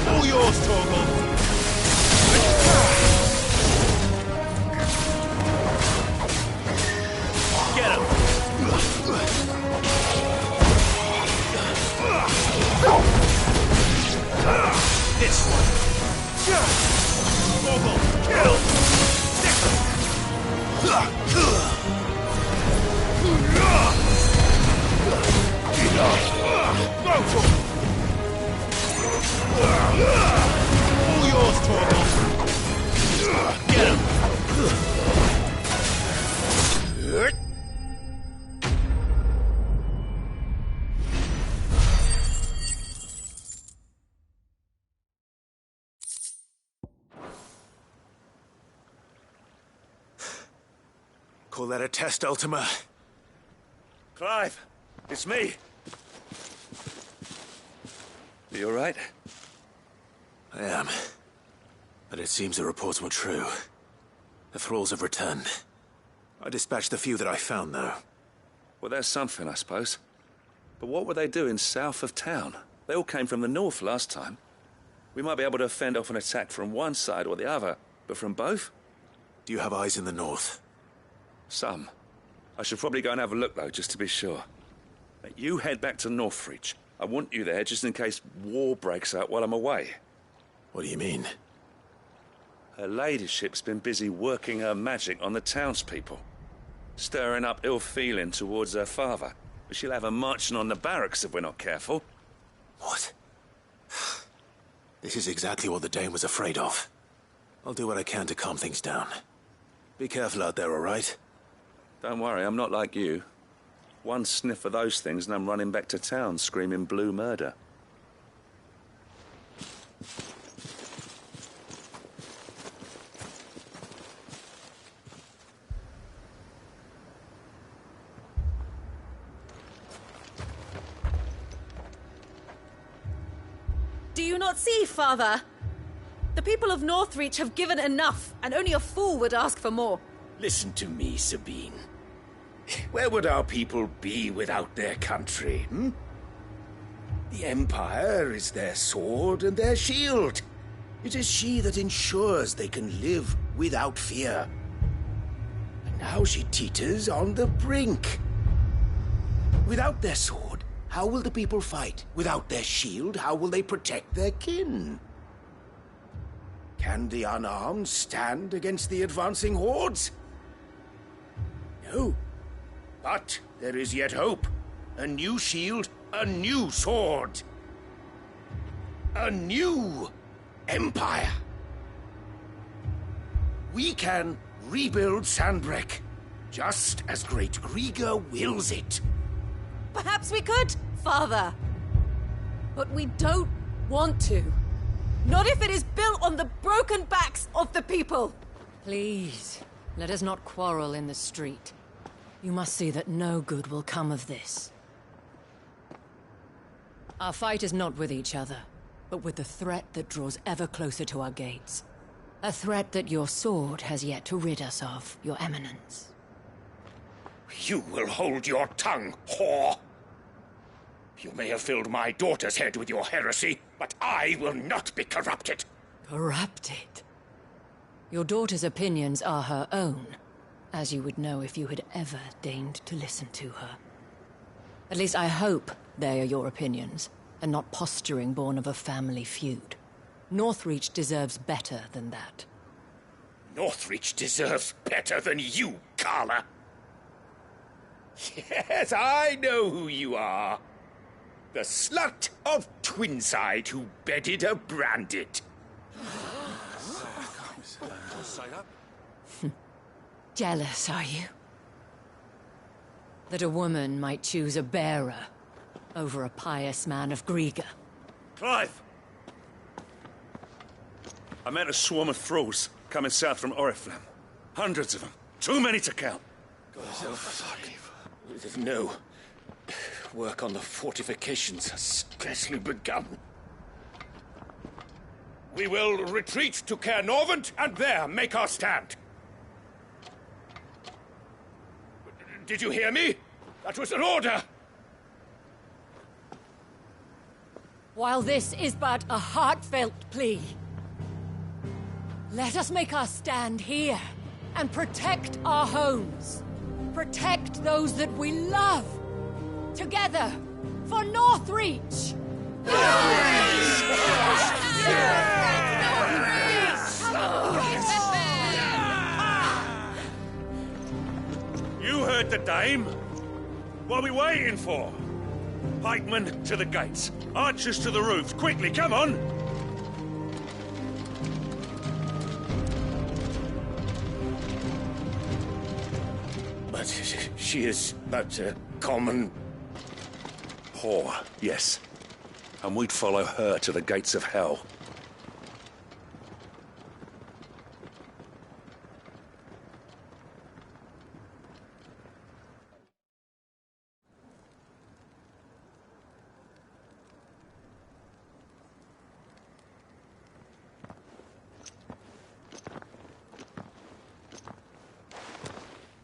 All yours, Torgal. Get him! This one! Torgal, kill! All yours, Torgal! Get him! Call that a test, Ultima? Clive, it's me. You all right? I am. But it seems the reports were true. The thralls have returned. I dispatched the few that I found, though. Well, there's something, I suppose. But what were they doing south of town? They all came from the north last time. We might be able to fend off an attack from one side or the other, but from both? Do you have eyes in the north? Some. I should probably go and have a look, though, just to be sure. You head back to Northreach. I want you there just in case war breaks out while I'm away. What do you mean? Her ladyship's been busy working her magic on the townspeople. Stirring up ill feeling towards her father. But she'll have her marching on the barracks if we're not careful. What? This is exactly what the Dame was afraid of. I'll do what I can to calm things down. Be careful out there, all right? Don't worry, I'm not like you. One sniff of those things and I'm running back to town screaming blue murder. Do you not see, Father? The people of Northreach have given enough, and only a fool would ask for more. Listen to me, Sabine. Where would our people be without their country, The Empire is their sword and their shield. It is she that ensures they can live without fear. And now she teeters on the brink. Without their sword, how will the people fight? Without their shield, how will they protect their kin? Can the unarmed stand against the advancing hordes? No. But there is yet hope. A new shield, a new sword. A new empire. We can rebuild Sandbreck, just as Great Grieger wills it. Perhaps we could, Father. But we don't want to. Not if it is built on the broken backs of the people. Please, let us not quarrel in the street. You must see that no good will come of this. Our fight is not with each other, but with the threat that draws ever closer to our gates. A threat that your sword has yet to rid us of, Your Eminence. You will hold your tongue, whore! You may have filled my daughter's head with your heresy, but I will not be corrupted! Corrupted? Your daughter's opinions are her own, as you would know if you had ever deigned to listen to her. At least I hope they are your opinions, and not posturing born of a family feud. Northreach deserves better than that. Northreach deserves better than you, Carla! Yes, I know who you are. The slut of Twinside who bedded a Branded. Jealous, are you? That a woman might choose a bearer over a pious man of Grieger. Clive! I met a swarm of thralls coming south from Oriflamme. Hundreds of them. Too many to count. No. Work on the fortifications has scarcely begun. We will retreat to Caer Norvent and there make our stand. Did you hear me? That was an order! While this is but a heartfelt plea, let us make our stand here and protect our homes. Protect those that we love. Together, for Northreach! You heard the dame. What are we waiting for? Pikemen to the gates. Archers to the roofs. Quickly, come on! But she is but a common... whore, yes. And we'd follow her to the gates of hell.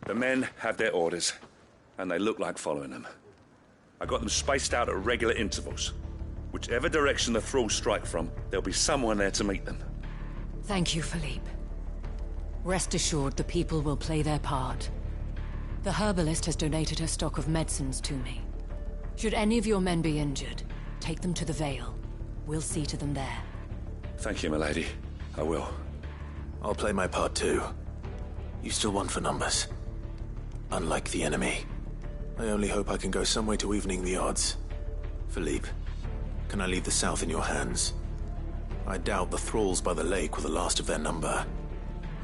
The men have their orders, and they look like following them. I got them spaced out at regular intervals. Whichever direction the thralls strike from, there'll be someone there to meet them. Thank you, Philippe. Rest assured the people will play their part. The herbalist has donated her stock of medicines to me. Should any of your men be injured, take them to the Vale. We'll see to them there. Thank you, milady. I will. I'll play my part too. You still want for numbers. Unlike the enemy. I only hope I can go some way to evening the odds. Philippe, can I leave the south in your hands? I doubt the thralls by the lake were the last of their number.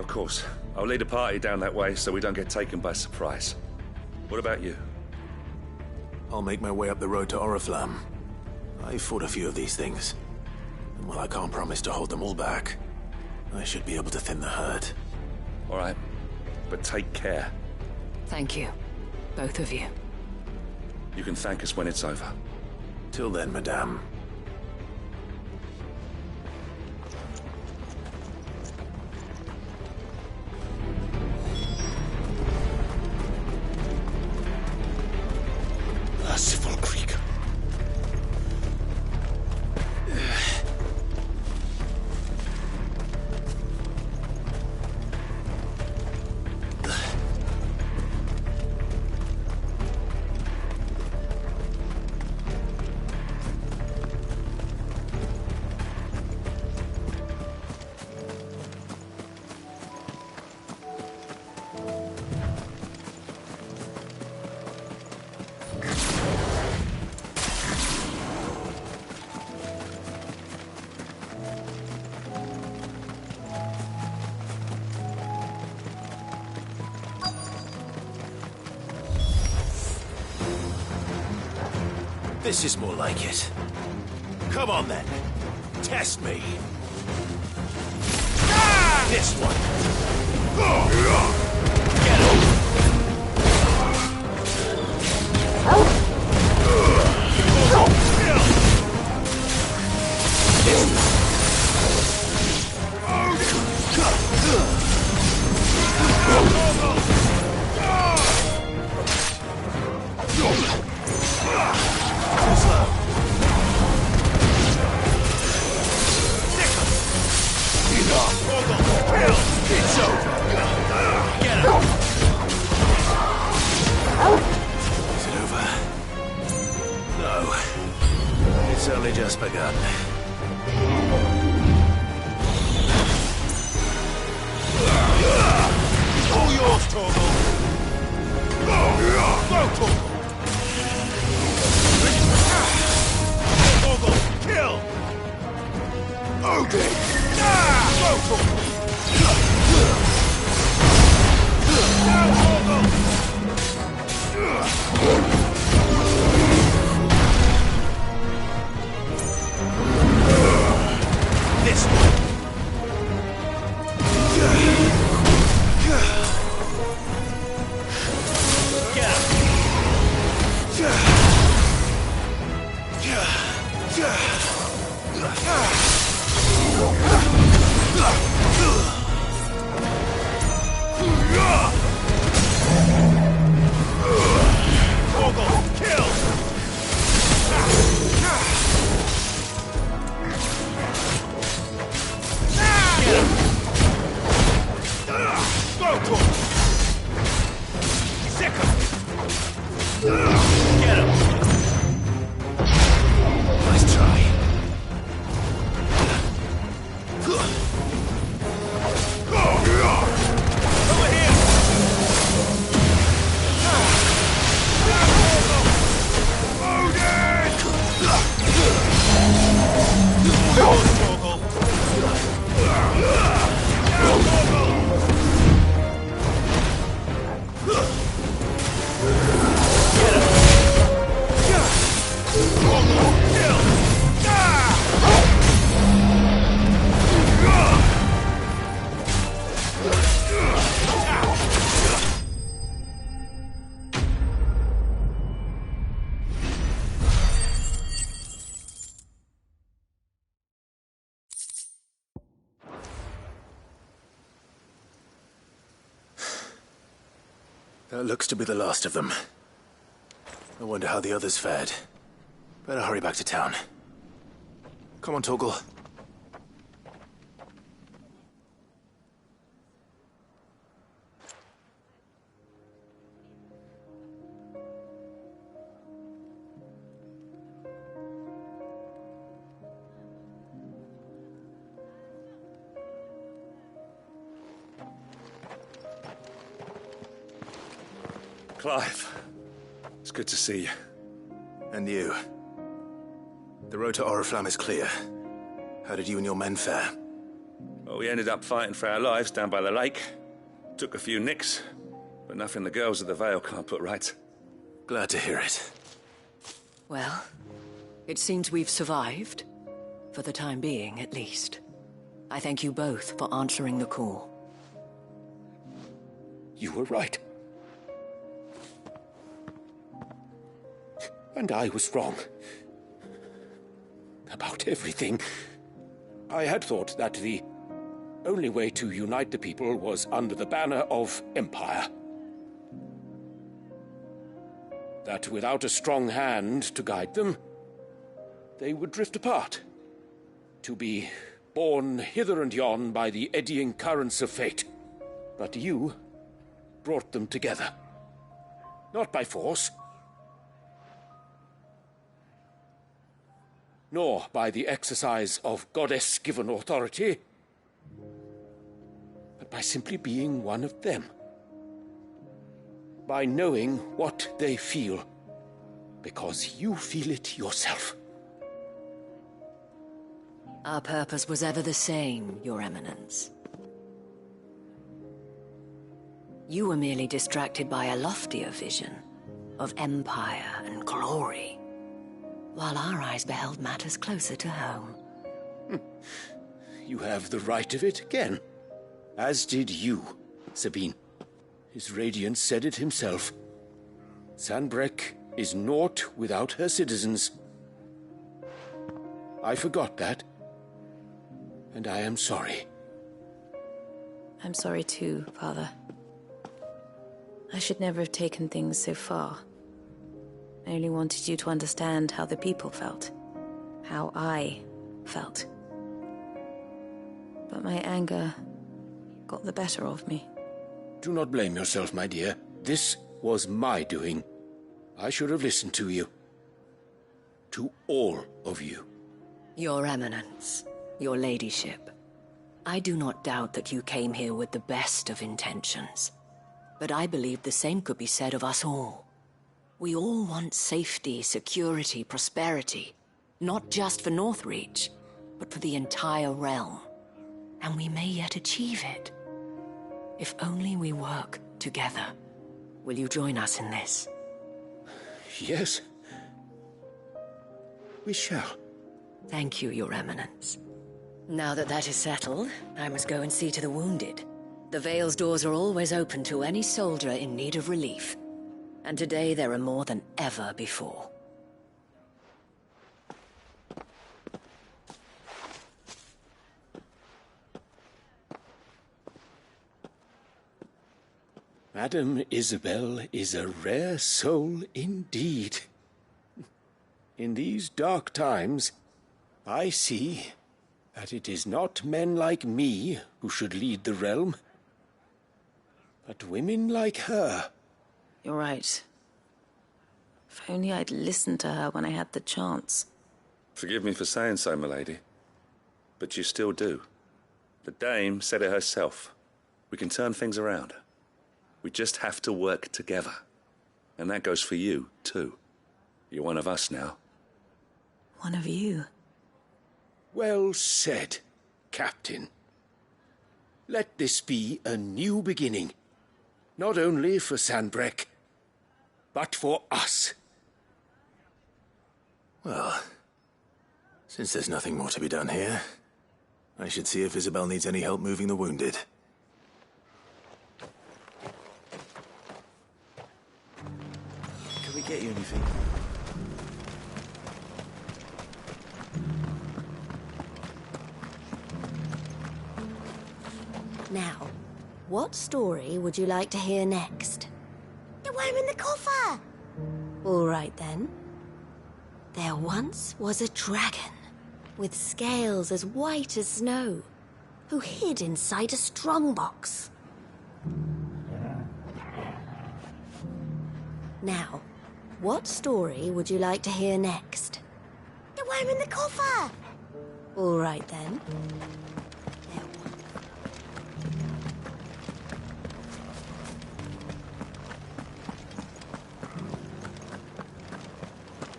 Of course. I'll lead a party down that way so we don't get taken by surprise. What about you? I'll make my way up the road to Oriflamme. I've fought a few of these things. And while I can't promise to hold them all back, I should be able to thin the herd. All right. But take care. Thank you. Both of you. You can thank us when it's over. Till then, madame. Merciful Grieger. This is more like it. Come on, then. Test me. This one. Get him. It's over. Get him. Is it over? No. It's only just begun. All yours, Torgal. Go, Torgal. Torgal, kill. Okay. Go, Torgal. This one. That looks to be the last of them. I wonder how the others fared. Better hurry back to town. Come on, Torgal. Clive, it's good to see you. And you. The road to Oriflamme is clear. How did you and your men fare? Well, we ended up fighting for our lives down by the lake. Took a few nicks, but nothing the girls of the Vale can't put right. Glad to hear it. Well, it seems we've survived. For the time being, at least. I thank you both for answering the call. You were right. And I was wrong. About everything. I had thought that the only way to unite the people was under the banner of Empire. That without a strong hand to guide them, they would drift apart. To be borne hither and yon by the eddying currents of fate. But you brought them together. Not by force, nor by the exercise of goddess-given authority, but by simply being one of them. By knowing what they feel, because you feel it yourself. Our purpose was ever the same, Your Eminence. You were merely distracted by a loftier vision of empire and glory. while our eyes beheld matters closer to home. You have the right of it again. As did you, Sabine. His radiance said it himself. Sanbreque is naught without her citizens. I forgot that. And I am sorry. I'm sorry too, Father. I should never have taken things so far. I only wanted you to understand how the people felt. How I felt. But my anger got the better of me. Do not blame yourself, my dear. This was my doing. I should have listened to you. To all of you. Your Eminence, your Ladyship, I do not doubt that you came here with the best of intentions. But I believe the same could be said of us all. We all want safety, security, prosperity. Not just for Northreach, but for the entire realm. And we may yet achieve it. If only we work together. Will you join us in this? Yes. We shall. Thank you, Your Eminence. Now that that is settled, I must go and see to the wounded. The Vale's doors are always open to any soldier in need of relief. And today there are more than ever before. Madame Isabel is a rare soul indeed. In these dark times, I see that it is not men like me who should lead the realm, but women like her. You're right. If only I'd listened to her when I had the chance. Forgive me for saying so, milady, but you still do. The Dame said it herself. We can turn things around. We just have to work together. And that goes for you, too. You're one of us now. One of you? Well said, Captain. Let this be a new beginning. Not only for Sanbreque, but for us. Well, since there's nothing more to be done here, I should see if Isabel needs any help moving the wounded. Can we get you anything? Now, what story would you like to hear next? The worm in the coffer! All right then. There once was a dragon, with scales as white as snow, who hid inside a strongbox. Now, what story would you like to hear next? The worm in the coffer! All right then.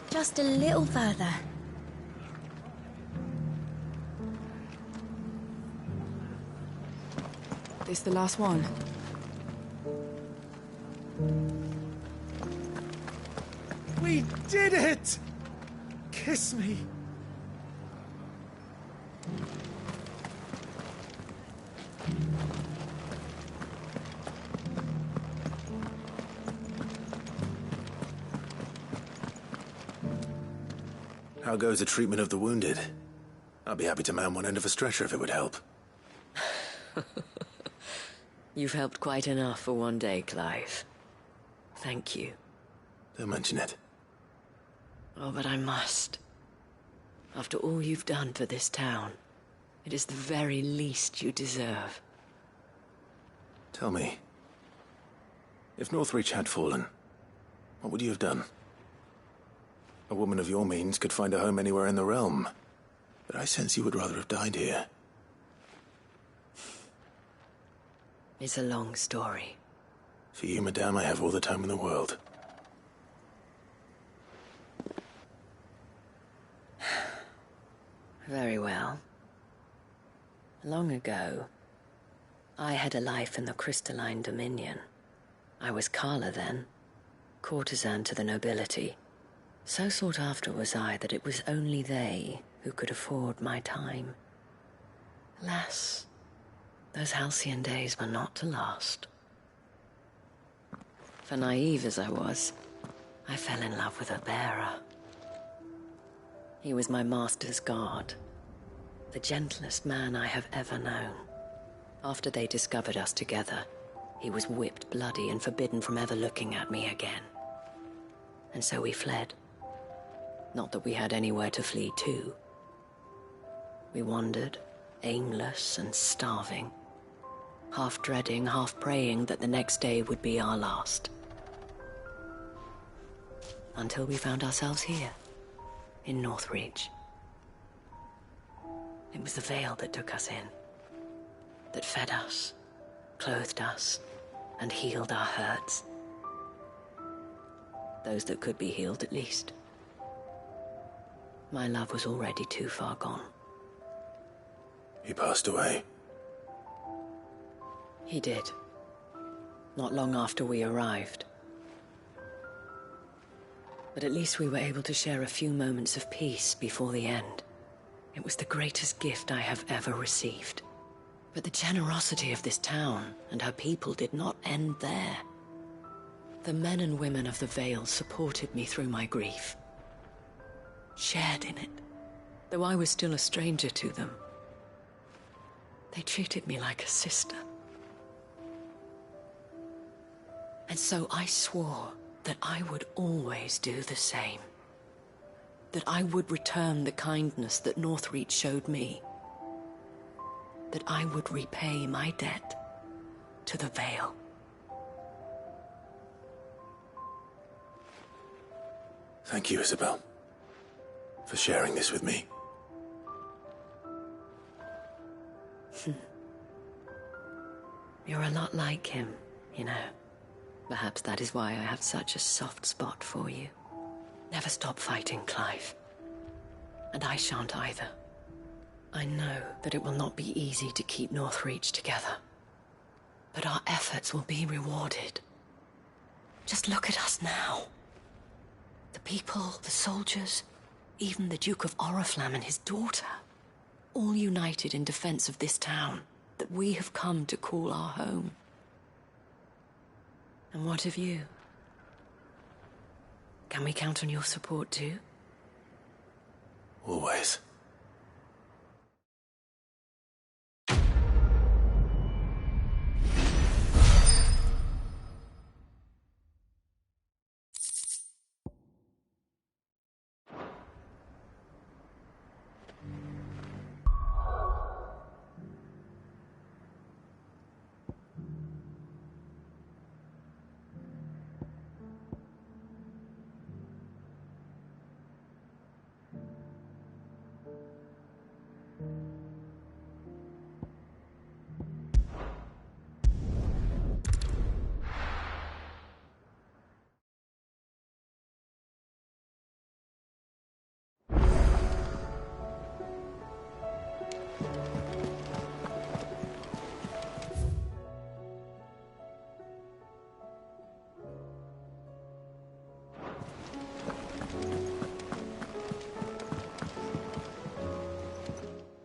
Just a little further. This the last one? We did it! Kiss me. How goes the treatment of the wounded? I'd be happy to man one end of a stretcher if it would help. You've helped quite enough for one day, Clive. Thank you. Don't mention it. Oh, but I must. After all you've done for this town, it is the very least you deserve. Tell me, if Northreach had fallen, what would you have done? A woman of your means could find a home anywhere in the realm, but I sense you would rather have died here. It's a long story. For you, madame, I have all the time in the world. Very well. Long ago, I had a life in the Crystalline Dominion. I was Carla then, courtesan to the nobility. So sought after was I that it was only they who could afford my time. Alas, those halcyon days were not to last. For naive as I was, I fell in love with a bearer. He was my master's guard, the gentlest man I have ever known. After they discovered us together, he was whipped bloody and forbidden from ever looking at me again. And so we fled. Not that we had anywhere to flee to. We wandered, aimless and starving, half dreading, half praying that the next day would be our last. Until we found ourselves here, in Northreach. It was the Veil that took us in, that fed us, clothed us, and healed our hurts. Those that could be healed, at least. My love was already too far gone. He passed away. He did. Not long after we arrived. But at least we were able to share a few moments of peace before the end. It was the greatest gift I have ever received. But the generosity of this town and her people did not end there. The men and women of the Vale supported me through my grief. Shared in it, though I was still a stranger to them. They treated me like a sister. And so I swore that I would always do the same. That I would return the kindness that Northreach showed me. That I would repay my debt to the Vale. Thank you, Isabel, for sharing this with me. You're a lot like him, you know. Perhaps that is why I have such a soft spot for you. Never stop fighting, Clive. And I shan't either. I know that it will not be easy to keep Northreach together. But our efforts will be rewarded. Just look at us now. The people, the soldiers, even the Duke of Oriflamme and his daughter. All united in defense of this town that we have come to call our home. And what of you? Can we count on your support too? Always.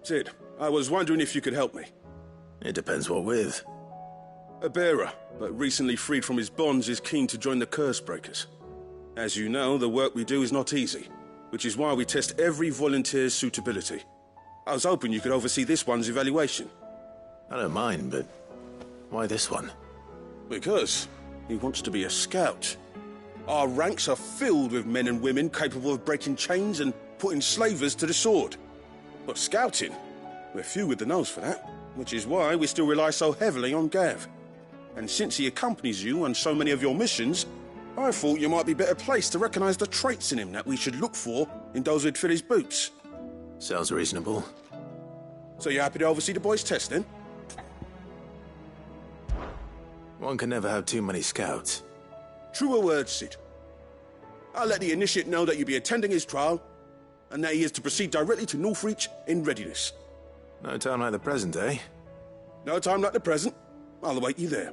Sid, I was wondering if you could help me. It depends what with. A bearer, but recently freed from his bonds, is keen to join the Curse Breakers. As you know, the work we do is not easy, which is why we test every volunteer's suitability. I was hoping you could oversee this one's evaluation. I don't mind, but why this one? Because he wants to be a scout. Our ranks are filled with men and women capable of breaking chains and putting slavers to the sword. But scouting, we're few with the nose for that, which is why we still rely so heavily on Gav. And since he accompanies you on so many of your missions, I thought you might be better placed to recognize the traits in him that we should look for in those who'd fill his boots. Sounds reasonable. So you're happy to oversee the boys' test, then? One can never have too many scouts. Truer words, Sid. I'll let the initiate know that you'll be attending his trial, and that he is to proceed directly to Northreach in readiness. No time like the present, eh? No time like the present. I'll await you there.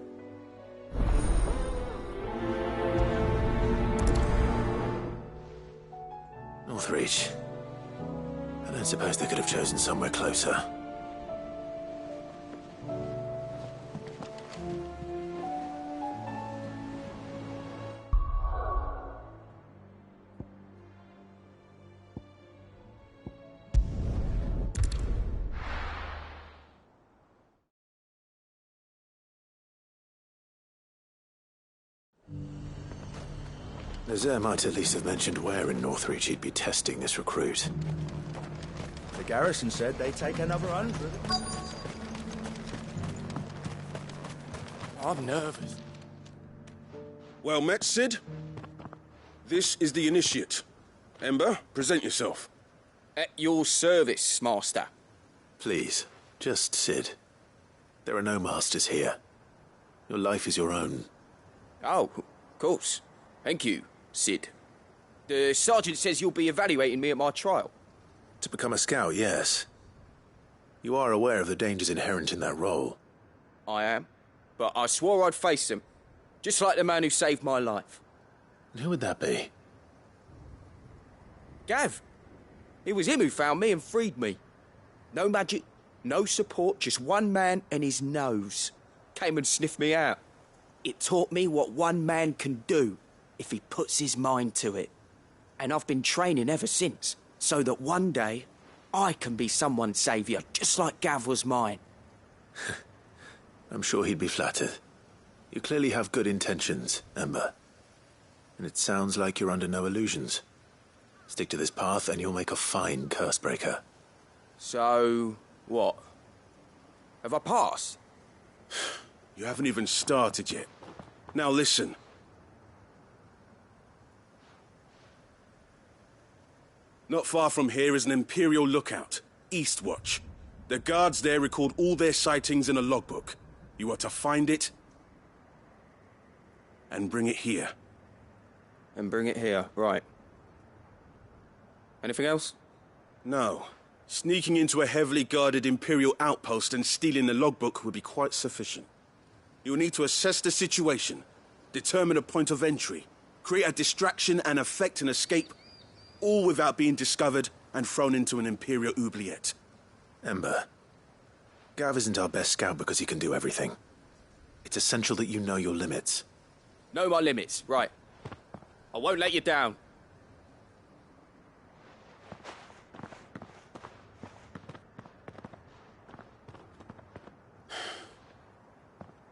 Northreach. I don't suppose they could have chosen somewhere closer. Nazaire might at least have mentioned where in Northreach he'd be testing this recruit. The garrison said they'd take another 100. I'm nervous. Well met, Sid. This is the initiate. Ember, present yourself. At your service, Master. Please, just Sid. There are no masters here. Your life is your own. Oh, of course. Thank you, Sid. The sergeant says you'll be evaluating me at my trial. To become a scout, yes. You are aware of the dangers inherent in that role. I am. But I swore I'd face them. Just like the man who saved my life. And who would that be? Gav. It was him who found me and freed me. No magic, no support, just one man and his nose. Came and sniffed me out. It taught me what one man can do if he puts his mind to it. And I've been training ever since, so that one day I can be someone's saviour, just like Gav was mine. I'm sure he'd be flattered. You clearly have good intentions, Ember. And it sounds like you're under no illusions. Stick to this path and you'll make a fine cursebreaker. So, what? Have I passed? You haven't even started yet. Now listen. Not far from here is an Imperial lookout, Eastwatch. The guards there record all their sightings in a logbook. You are to find it and bring it here. And bring it here, right. Anything else? No. Sneaking into a heavily guarded Imperial outpost and stealing the logbook would be quite sufficient. You'll need to assess the situation, determine a point of entry, create a distraction and effect an escape, all without being discovered and thrown into an Imperial oubliette. Ember, Gav isn't our best scout because he can do everything. It's essential that you know your limits. Know my limits, right. I won't let you down.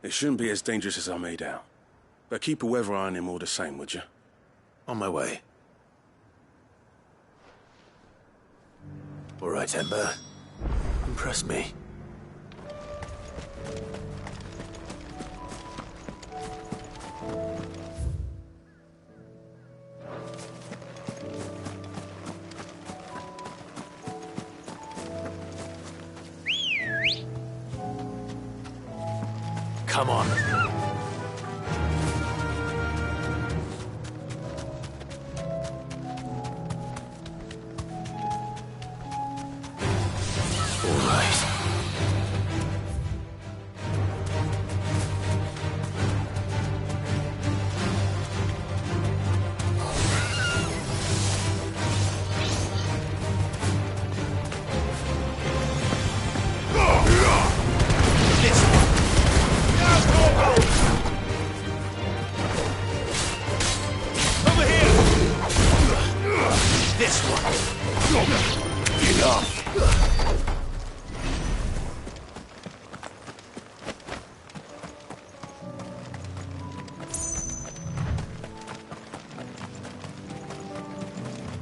It shouldn't be as dangerous as I made out. But keep a weather eye on him all the same, would you? On my way. All right, Ember. Impress me. Come on.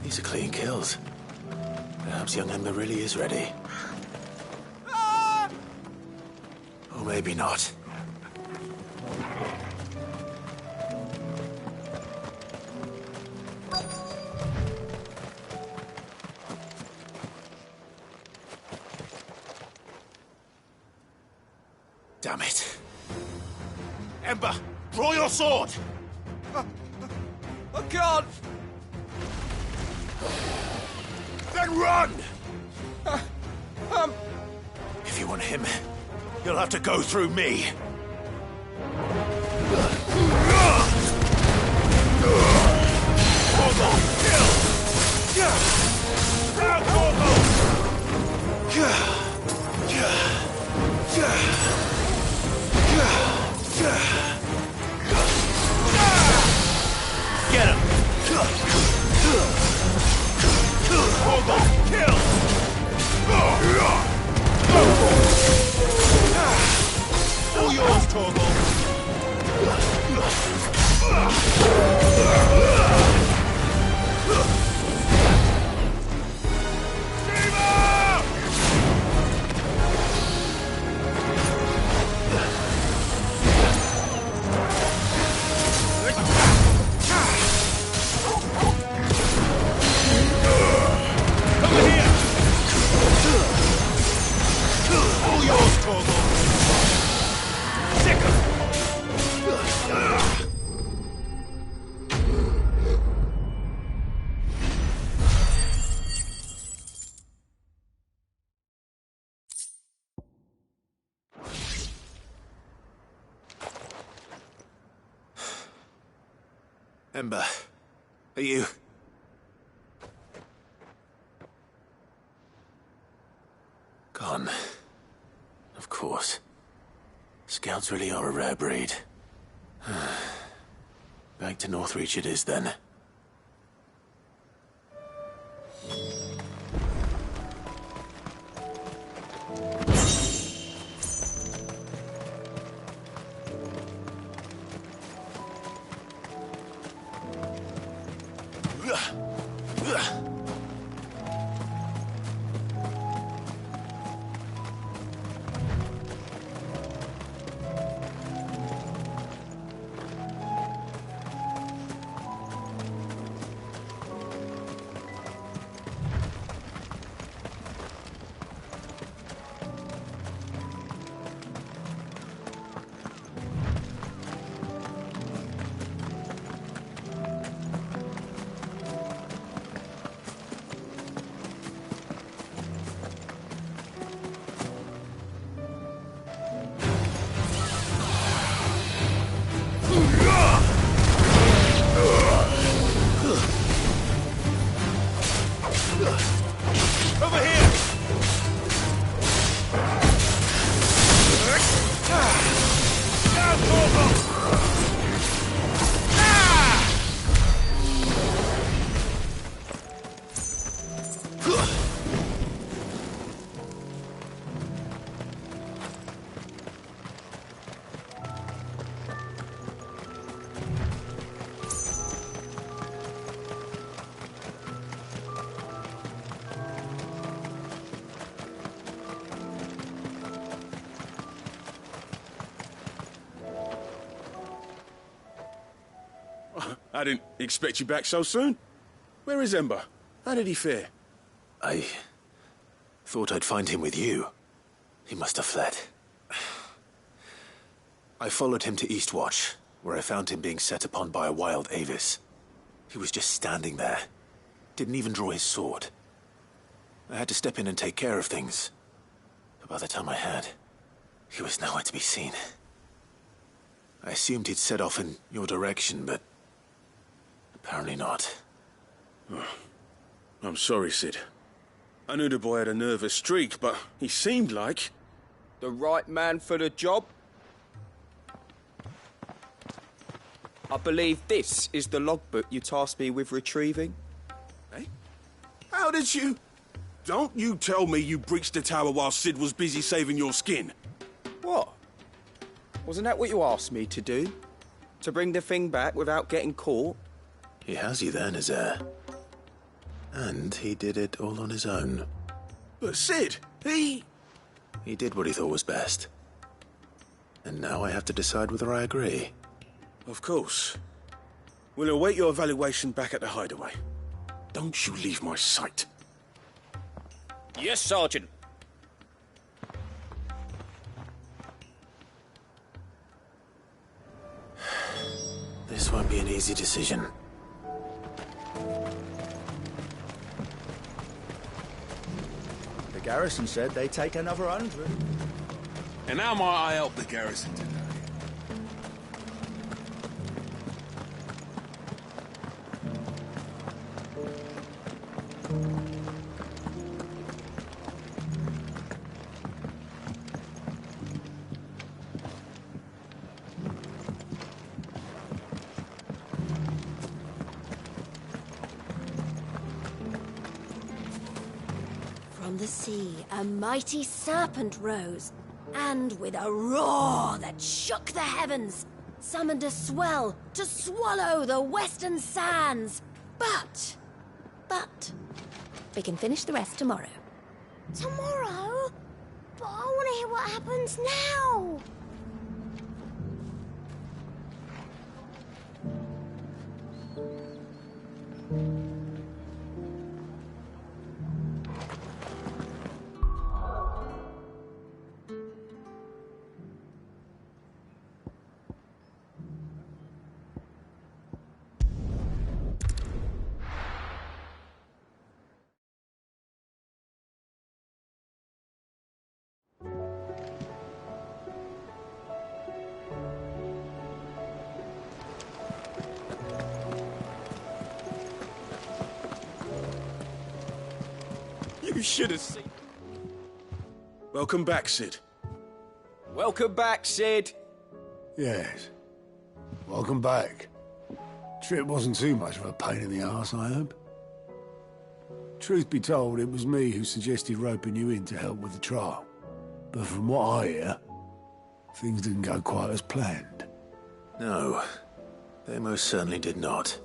These are clean kills. Perhaps young Ember really is ready. Or maybe not. Damn it. Ember, draw your sword! I can't! Then run! If you want him, you'll have to go through me. For the kill! Ember, are you... Gone. Of course. Scouts really are a rare breed. Back to Northreach it is, then. I didn't expect you back so soon. Where is Ember? How did he fare? I thought I'd find him with you. He must have fled. I followed him to Eastwatch, where I found him being set upon by a wild Avis. He was just standing there. Didn't even draw his sword. I had to step in and take care of things. But by the time I had, he was nowhere to be seen. I assumed he'd set off in your direction, but apparently not. Oh, I'm sorry, Sid. I knew the boy had a nervous streak, but he seemed like... The right man for the job? I believe this is the logbook you tasked me with retrieving. Eh? How did you... Don't you tell me you breached the tower while Sid was busy saving your skin. What? Wasn't that what you asked me to do? To bring the thing back without getting caught? He has you then, Nazaire. And he did it all on his own. But Sid, he did what he thought was best. And now I have to decide whether I agree. Of course. We'll await your evaluation back at the hideaway. Don't you leave my sight. Yes, Sergeant. This won't be an easy decision. The garrison said they'd take another 100. And how might I help the garrison today? From the sea, a mighty serpent rose. and with a roar that shook the heavens, summoned a swell to swallow the western sands. But, we can finish the rest tomorrow. Tomorrow? But I want to hear what happens now. You should have seen. Welcome back, Sid. Welcome back, Sid. Yes. Welcome back. Trip wasn't too much of a pain in the arse, I hope. Truth be told, it was me who suggested roping you in to help with the trial. But from what I hear, things didn't go quite as planned. No, they most certainly did not.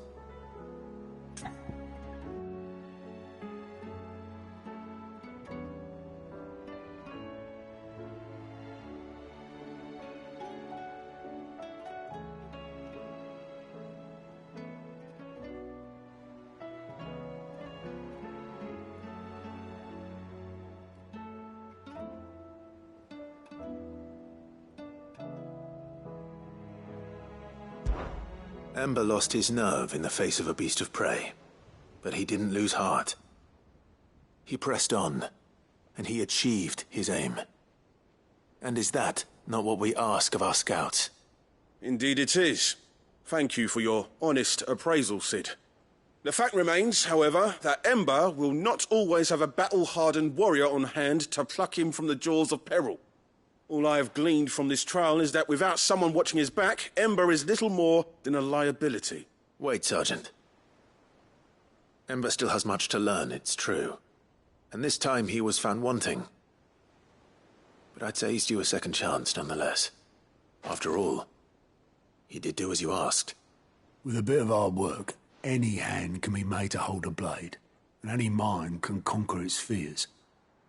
Ember lost his nerve in the face of a beast of prey, but he didn't lose heart. He pressed on, and he achieved his aim. And is that not what we ask of our scouts? Indeed it is. Thank you for your honest appraisal, Sid. The fact remains, however, that Ember will not always have a battle-hardened warrior on hand to pluck him from the jaws of peril. All I have gleaned from this trial is that without someone watching his back, Ember is little more than a liability. Wait, Sergeant. Ember still has much to learn, it's true. And this time he was found wanting. But I'd say he's due a second chance, nonetheless. After all, he did do as you asked. With a bit of hard work, any hand can be made to hold a blade, and any mind can conquer its fears.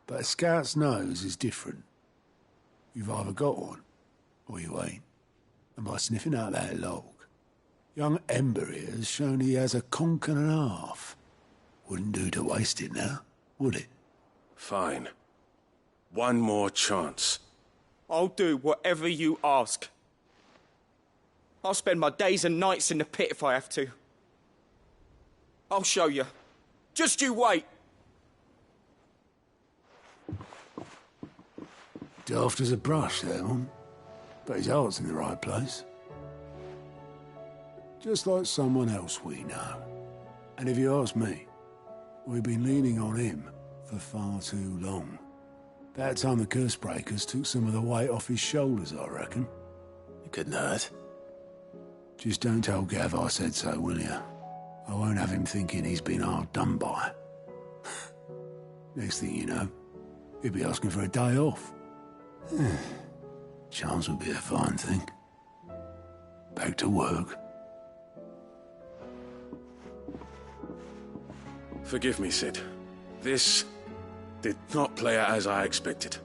But a scout's nose is different. You've either got one, or you ain't. And by sniffing out that log, young Ember here has shown he has a conk and a half. Wouldn't do to waste it now, would it? Fine. One more chance. I'll do whatever you ask. I'll spend my days and nights in the pit if I have to. I'll show you. Just you wait. Daft as a brush, that one. But his heart's in the right place. Just like someone else we know. And if you ask me, we've been leaning on him for far too long. That time the curse breakers took some of the weight off his shoulders, I reckon. It couldn't hurt. Just don't tell Gav I said so, will you? I won't have him thinking he's been hard done by. Next thing you know, he'll be asking for a day off. Chance would be a fine thing. Back to work. Forgive me, Sid. This did not play out as I expected.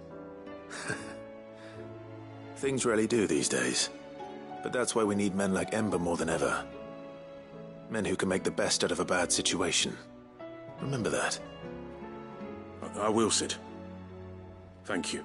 Things rarely do these days. But that's why we need men like Ember more than ever. Men who can make the best out of a bad situation. Remember that. I will, Sid. Thank you.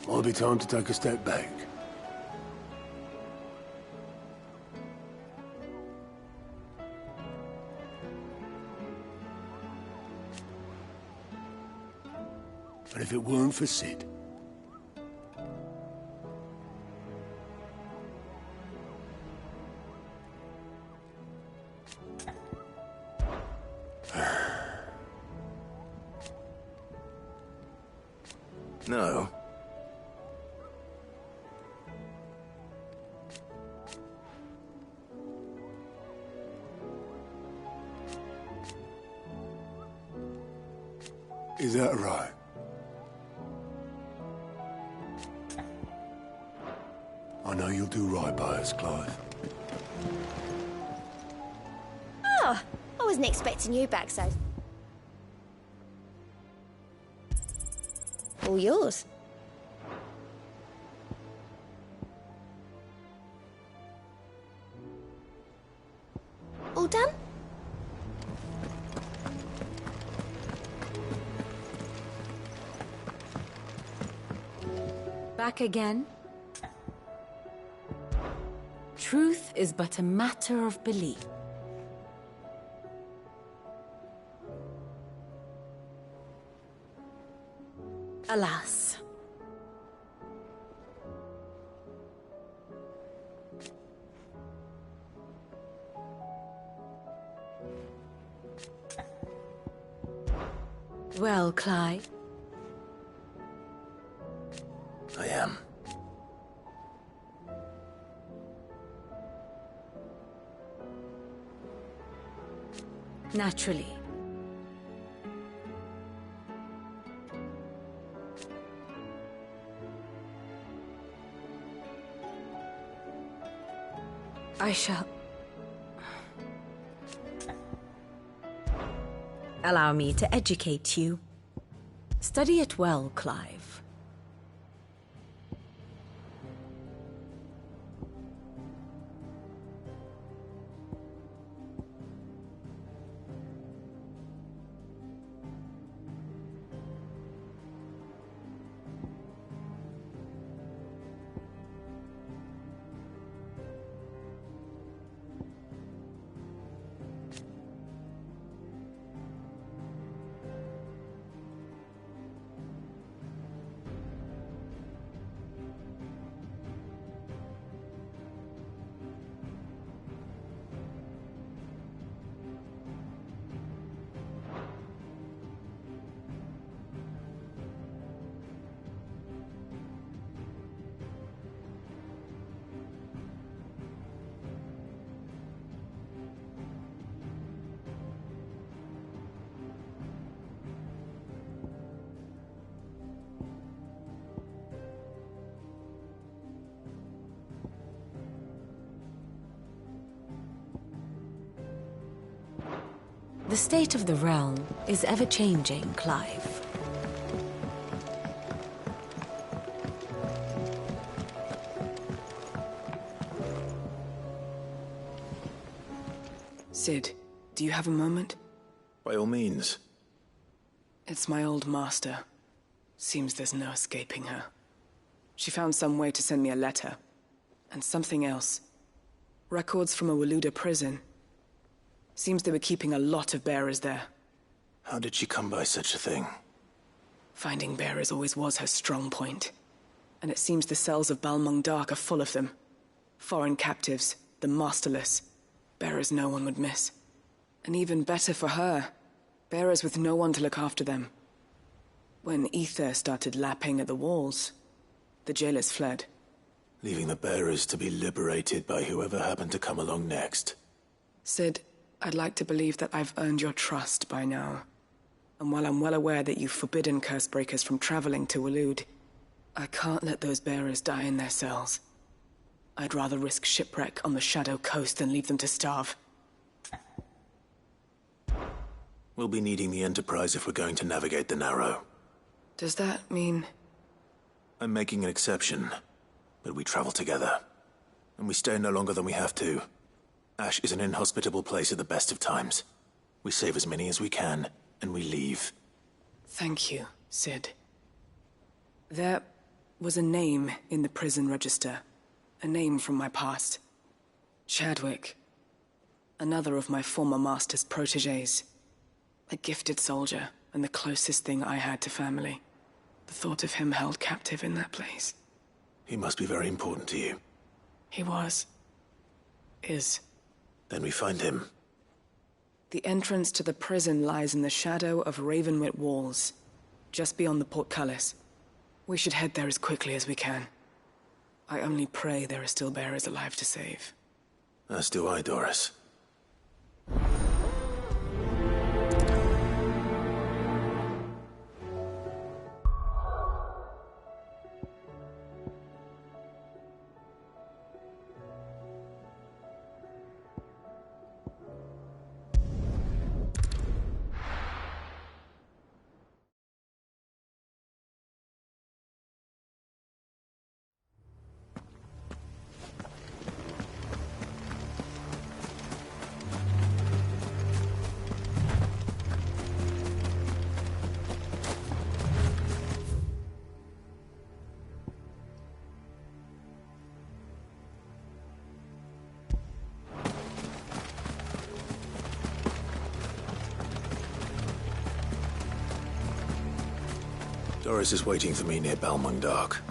Might be time to take a step back. And if it weren't for Sid, No. is that right? I know you'll do right by us, Clive. Oh, I wasn't expecting you back, so... All yours. All done? Back again? Truth is but a matter of belief. Alas. Well, Clive. I am. Naturally. I shall... Allow me to educate you. Study it well, Clive. The state of the realm is ever-changing, Clive. Sid, do you have a moment? By all means. It's my old master. Seems there's no escaping her. She found some way to send me a letter. And something else. Records from a Waluda prison. Seems they were keeping a lot of bearers there. How did she come by such a thing? Finding bearers always was her strong point. And it seems the cells of Balmung Dark are full of them. Foreign captives, the masterless. Bearers no one would miss. And even better for her, bearers with no one to look after them. When ether started lapping at the walls, the jailers fled. leaving the bearers to be liberated by whoever happened to come along next. Sid, I'd like to believe that I've earned your trust by now. And while I'm well aware that you've forbidden Cursebreakers from traveling to Waloed, I can't let those bearers die in their cells. I'd rather risk shipwreck on the Shadow Coast than leave them to starve. We'll be needing the Enterprise if we're going to navigate the Narrow. Does that mean... I'm making an exception, but we travel together. And we stay no longer than we have to. Ash is an inhospitable place at the best of times. We save as many as we can, and we leave. Thank you, Sid. There was a name in the prison register. A name from my past. Chadwick. Another of my former master's protégés. A gifted soldier, and the closest thing I had to family. The thought of him held captive in that place. He must be very important to you. He was. Is. Then we find him. The entrance to the prison lies in the shadow of Ravenwit Walls, just beyond the portcullis. We should head there as quickly as we can. I only pray there are still bearers alive to save. As do I, Doris. Doris is waiting for me near Balmung Dock.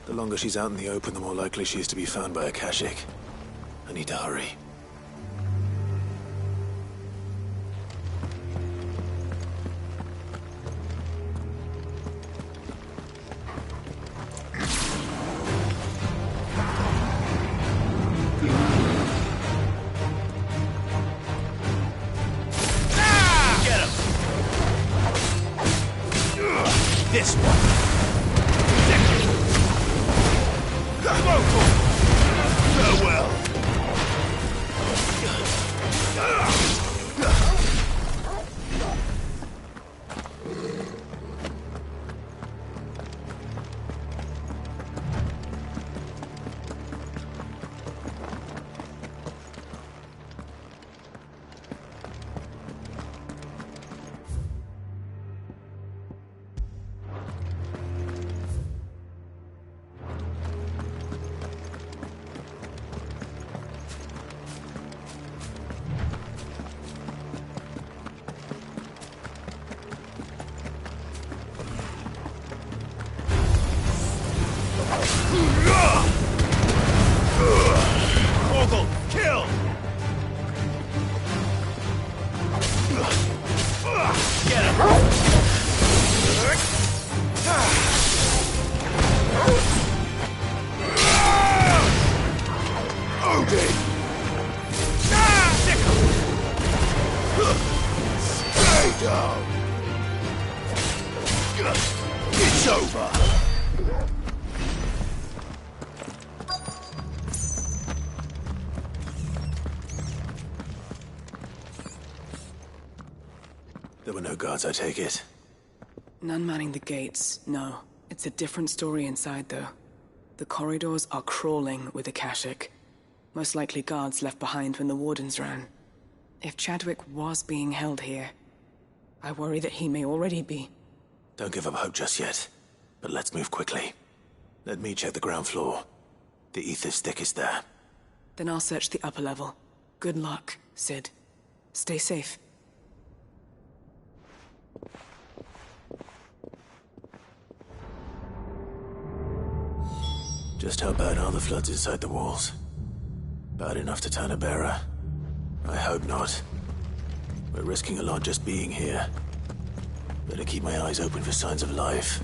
The longer she's out in the open, the more likely she is to be found by Akashic. I need to hurry. This one. Farewell. Kill! Get him! Okay. Stay down. It's over. There were no guards, I take it. None manning the gates, no. It's a different story inside, though. The corridors are crawling with Akashic. Most likely guards left behind when the Wardens ran. If Chadwick was being held here, I worry that he may already be. Don't give up hope just yet. But let's move quickly. Let me check the ground floor. The ether stick is there. Then I'll search the upper level. Good luck, Sid. Stay safe. Just how bad are the floods inside the walls? Bad enough to turn a bearer? I hope not. We're risking a lot just being here. Better keep my eyes open for signs of life.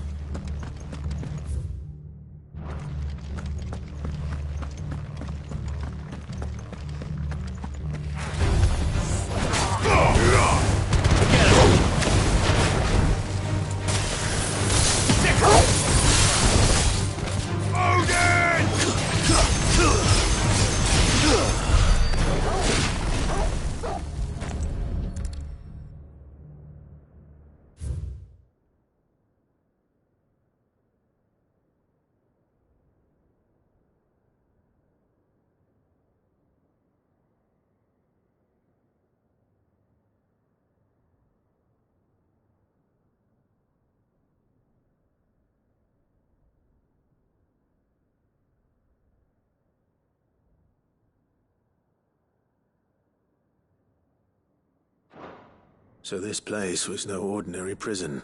So this place was no ordinary prison.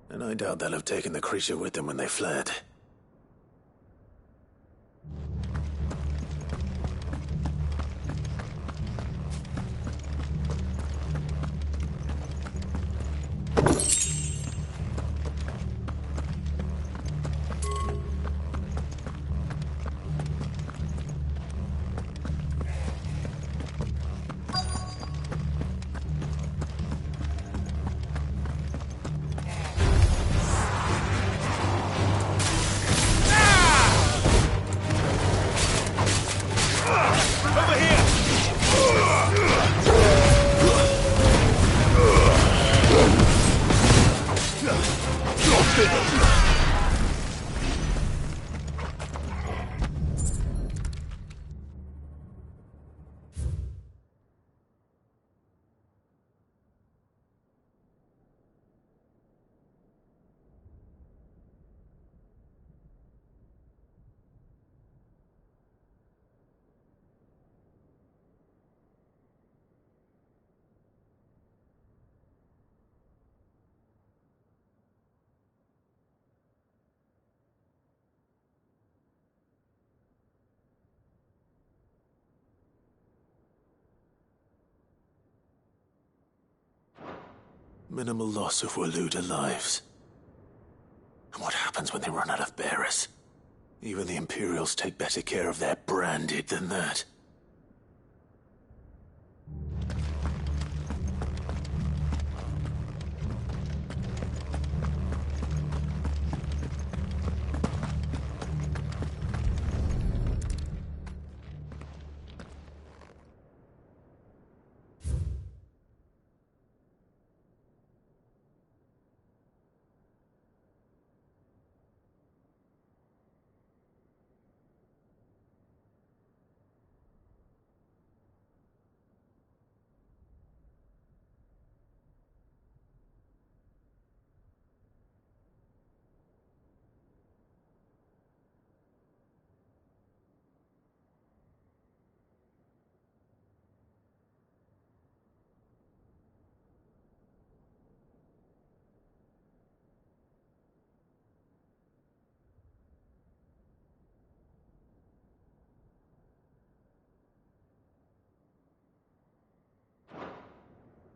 And I doubt they'll have taken the creature with them when they fled. Minimal loss of Waluda lives. And what happens when they run out of bearers? Even the Imperials take better care of their branded than that.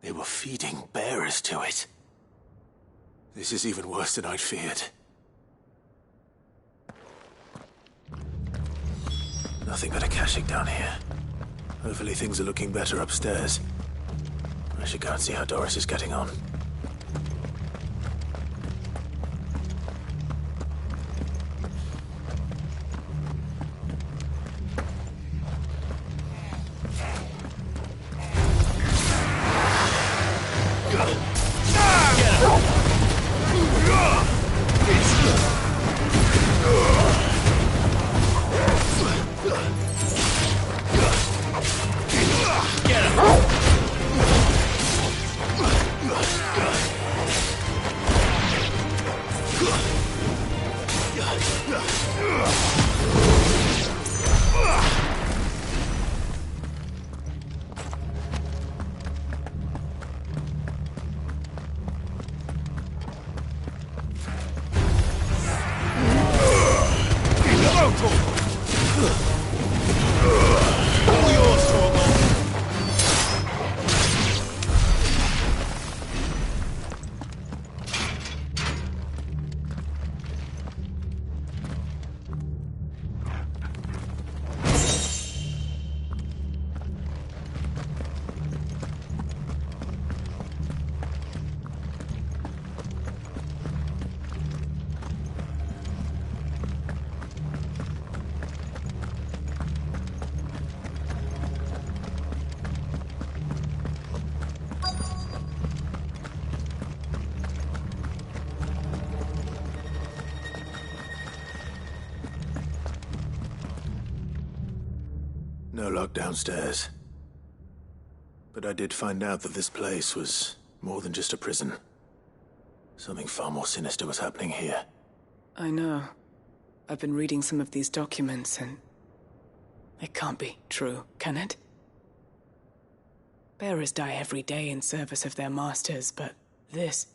They were feeding bearers to it. This is even worse than I'd feared. Nothing but a caching down here. Hopefully things are looking better upstairs. I should go and see how Doris is getting on. No lock downstairs. But I did find out that this place was more than just a prison. Something far more sinister was happening here. I know. I've been reading some of these documents and... it can't be true, can it? Bearers die every day in service of their masters, but this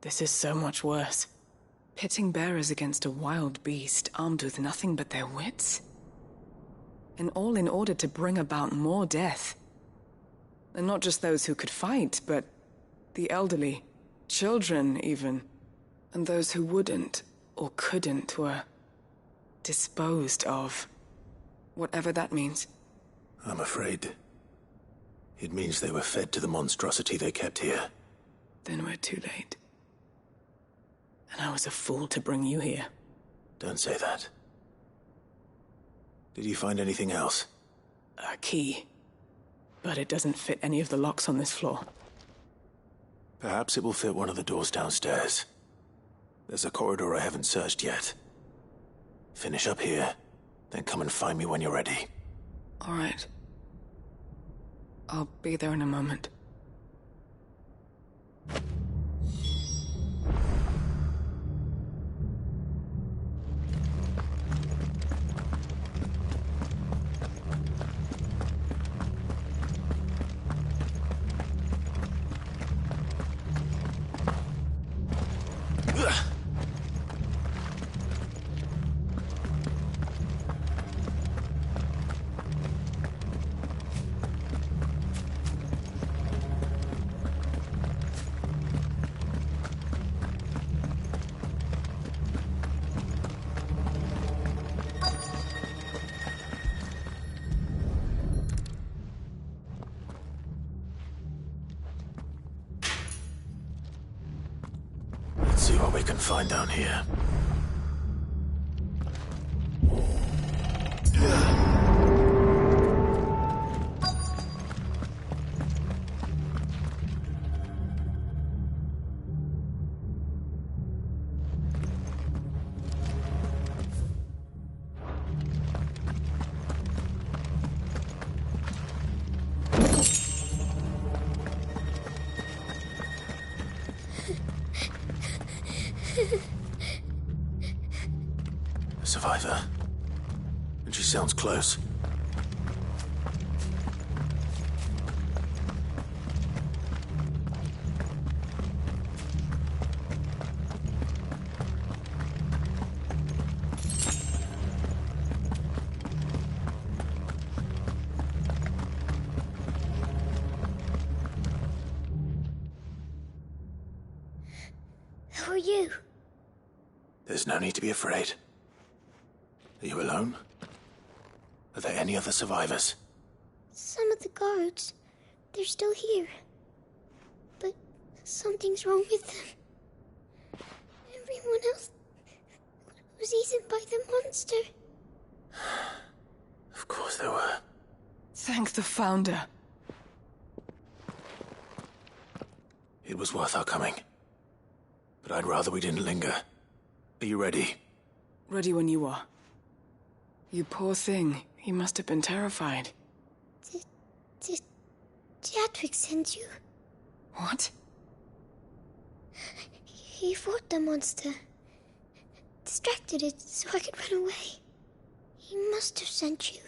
is so much worse. Pitting bearers against a wild beast armed with nothing but their wits? And all in order to bring about more death. And not just those who could fight, but the elderly, children even, and those who wouldn't or couldn't were disposed of. Whatever that means. I'm afraid it means they were fed to the monstrosity they kept here. Then we're too late. And I was a fool to bring you here. Don't say that. Did you find anything else? A key. But it doesn't fit any of the locks on this floor. Perhaps it will fit one of the doors downstairs. There's a corridor I haven't searched yet. Finish up here, then come and find me when you're ready. All right. I'll be there in a moment. Let's see what we can find down here. A survivor. And she sounds close. Who are you? There's no need to be afraid. Are you alone? Are there any other survivors? Some of the guards. They're still here. But something's wrong with them. Everyone else was eaten by the monster. Of course there were. Thank the Founder. It was worth our coming. But I'd rather we didn't linger. Are you ready? Ready when you are. You poor thing. He must have been terrified. Did Chadwick send you? What? He fought the monster. Distracted it so I could run away. He must have sent you.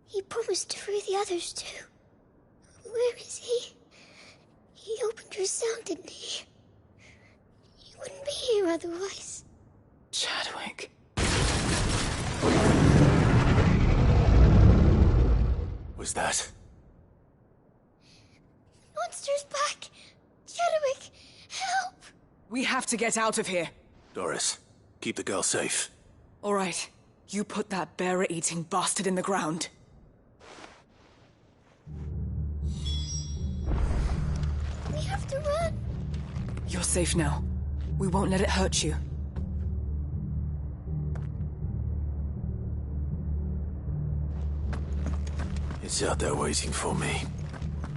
He promised to free the others too. Where is he? He opened your cell, didn't he? He wouldn't be here otherwise. Chadwick. Was that? Monster's back! Chadwick, help! We have to get out of here. Doris, keep the girl safe. All right. You put that bearer-eating bastard in the ground. We have to run. You're safe now. We won't let it hurt you. It's out there waiting for me.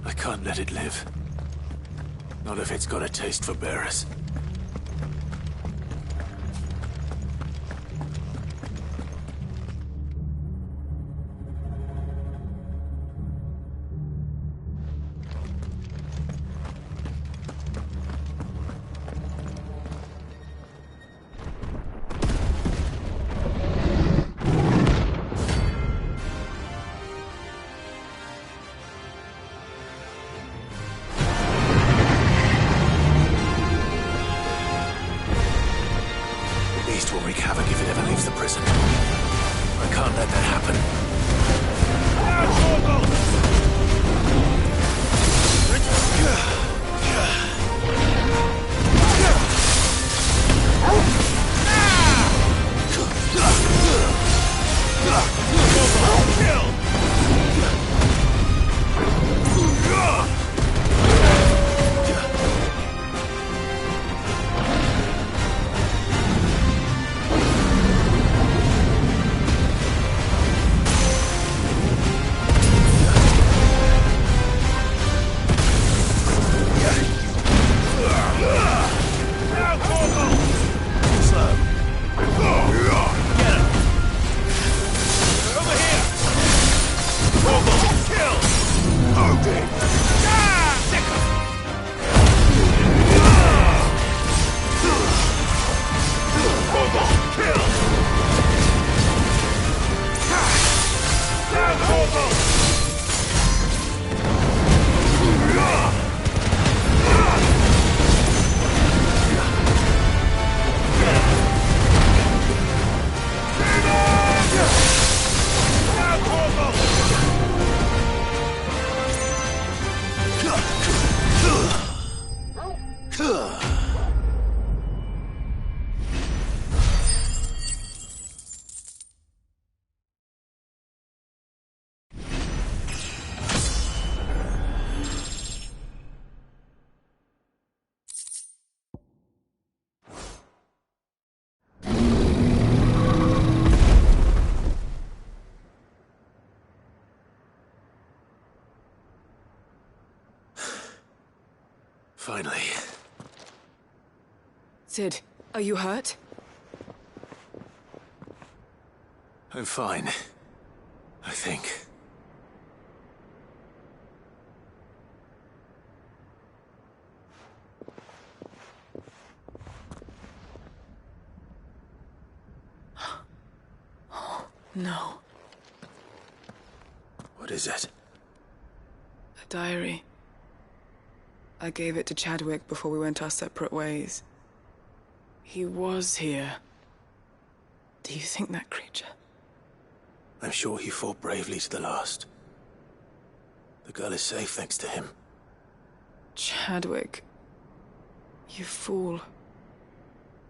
I can't let it live. Not if it's got a taste for bearers. Finally. Sid, are you hurt? I'm fine. I think. No. What is it? A diary. I gave it to Chadwick before we went our separate ways. He was here. Do you think that creature? I'm sure he fought bravely to the last. The girl is safe thanks to him. Chadwick. You fool.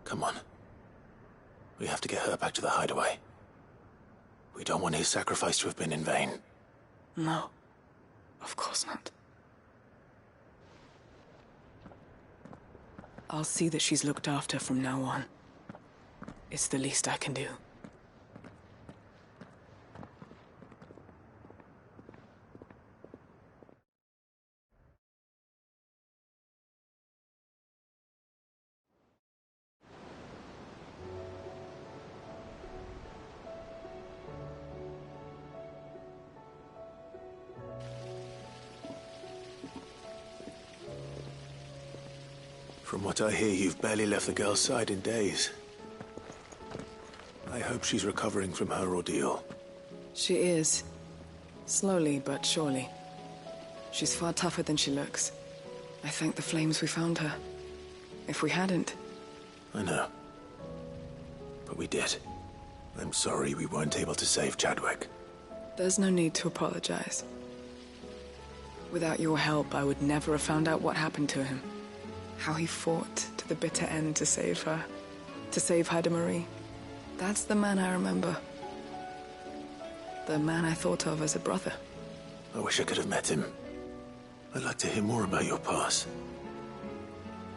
Come on. We have to get her back to the hideaway. We don't want his sacrifice to have been in vain. No. Of course not. I'll see that she's looked after from now on. It's the least I can do. From what I hear, you've barely left the girl's side in days. I hope she's recovering from her ordeal. She is. Slowly but surely. She's far tougher than she looks. I thank the flames we found her. If we hadn't... I know. But we did. I'm sorry we weren't able to save Chadwick. There's no need to apologize. Without your help, I would never have found out what happened to him. How he fought to the bitter end to save her. To save Haida Marie. That's the man I remember. The man I thought of as a brother. I wish I could have met him. I'd like to hear more about your past.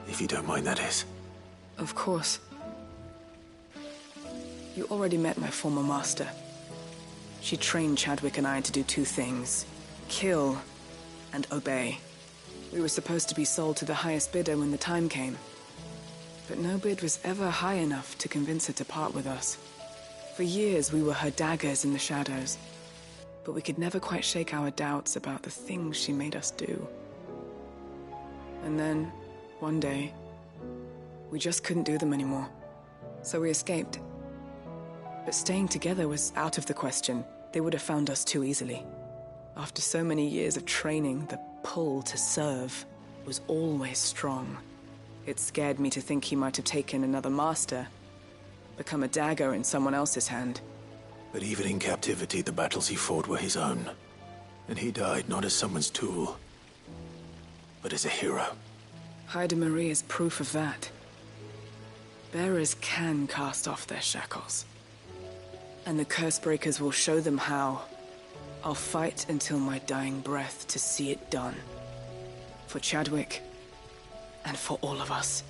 If you don't mind, that is. Of course. You already met my former master. She trained Chadwick and I to do two things. Kill and obey. We were supposed to be sold to the highest bidder when the time came. But no bid was ever high enough to convince her to part with us. For years we were her daggers in the shadows. But we could never quite shake our doubts about the things she made us do. And then, one day, we just couldn't do them anymore. So we escaped. But staying together was out of the question. They would have found us too easily. After so many years of training, the pull to serve was always strong. It scared me to think he might have taken another master, become a dagger in someone else's hand. But even in captivity, the battles he fought were his own. And he died not as someone's tool, but as a hero. Haida Marie is proof of that. Bearers can cast off their shackles. And the Cursebreakers will show them how. I'll fight until my dying breath to see it done. For Chadwick, and for all of us.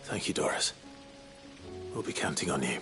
Thank you, Doris. We'll be counting on you.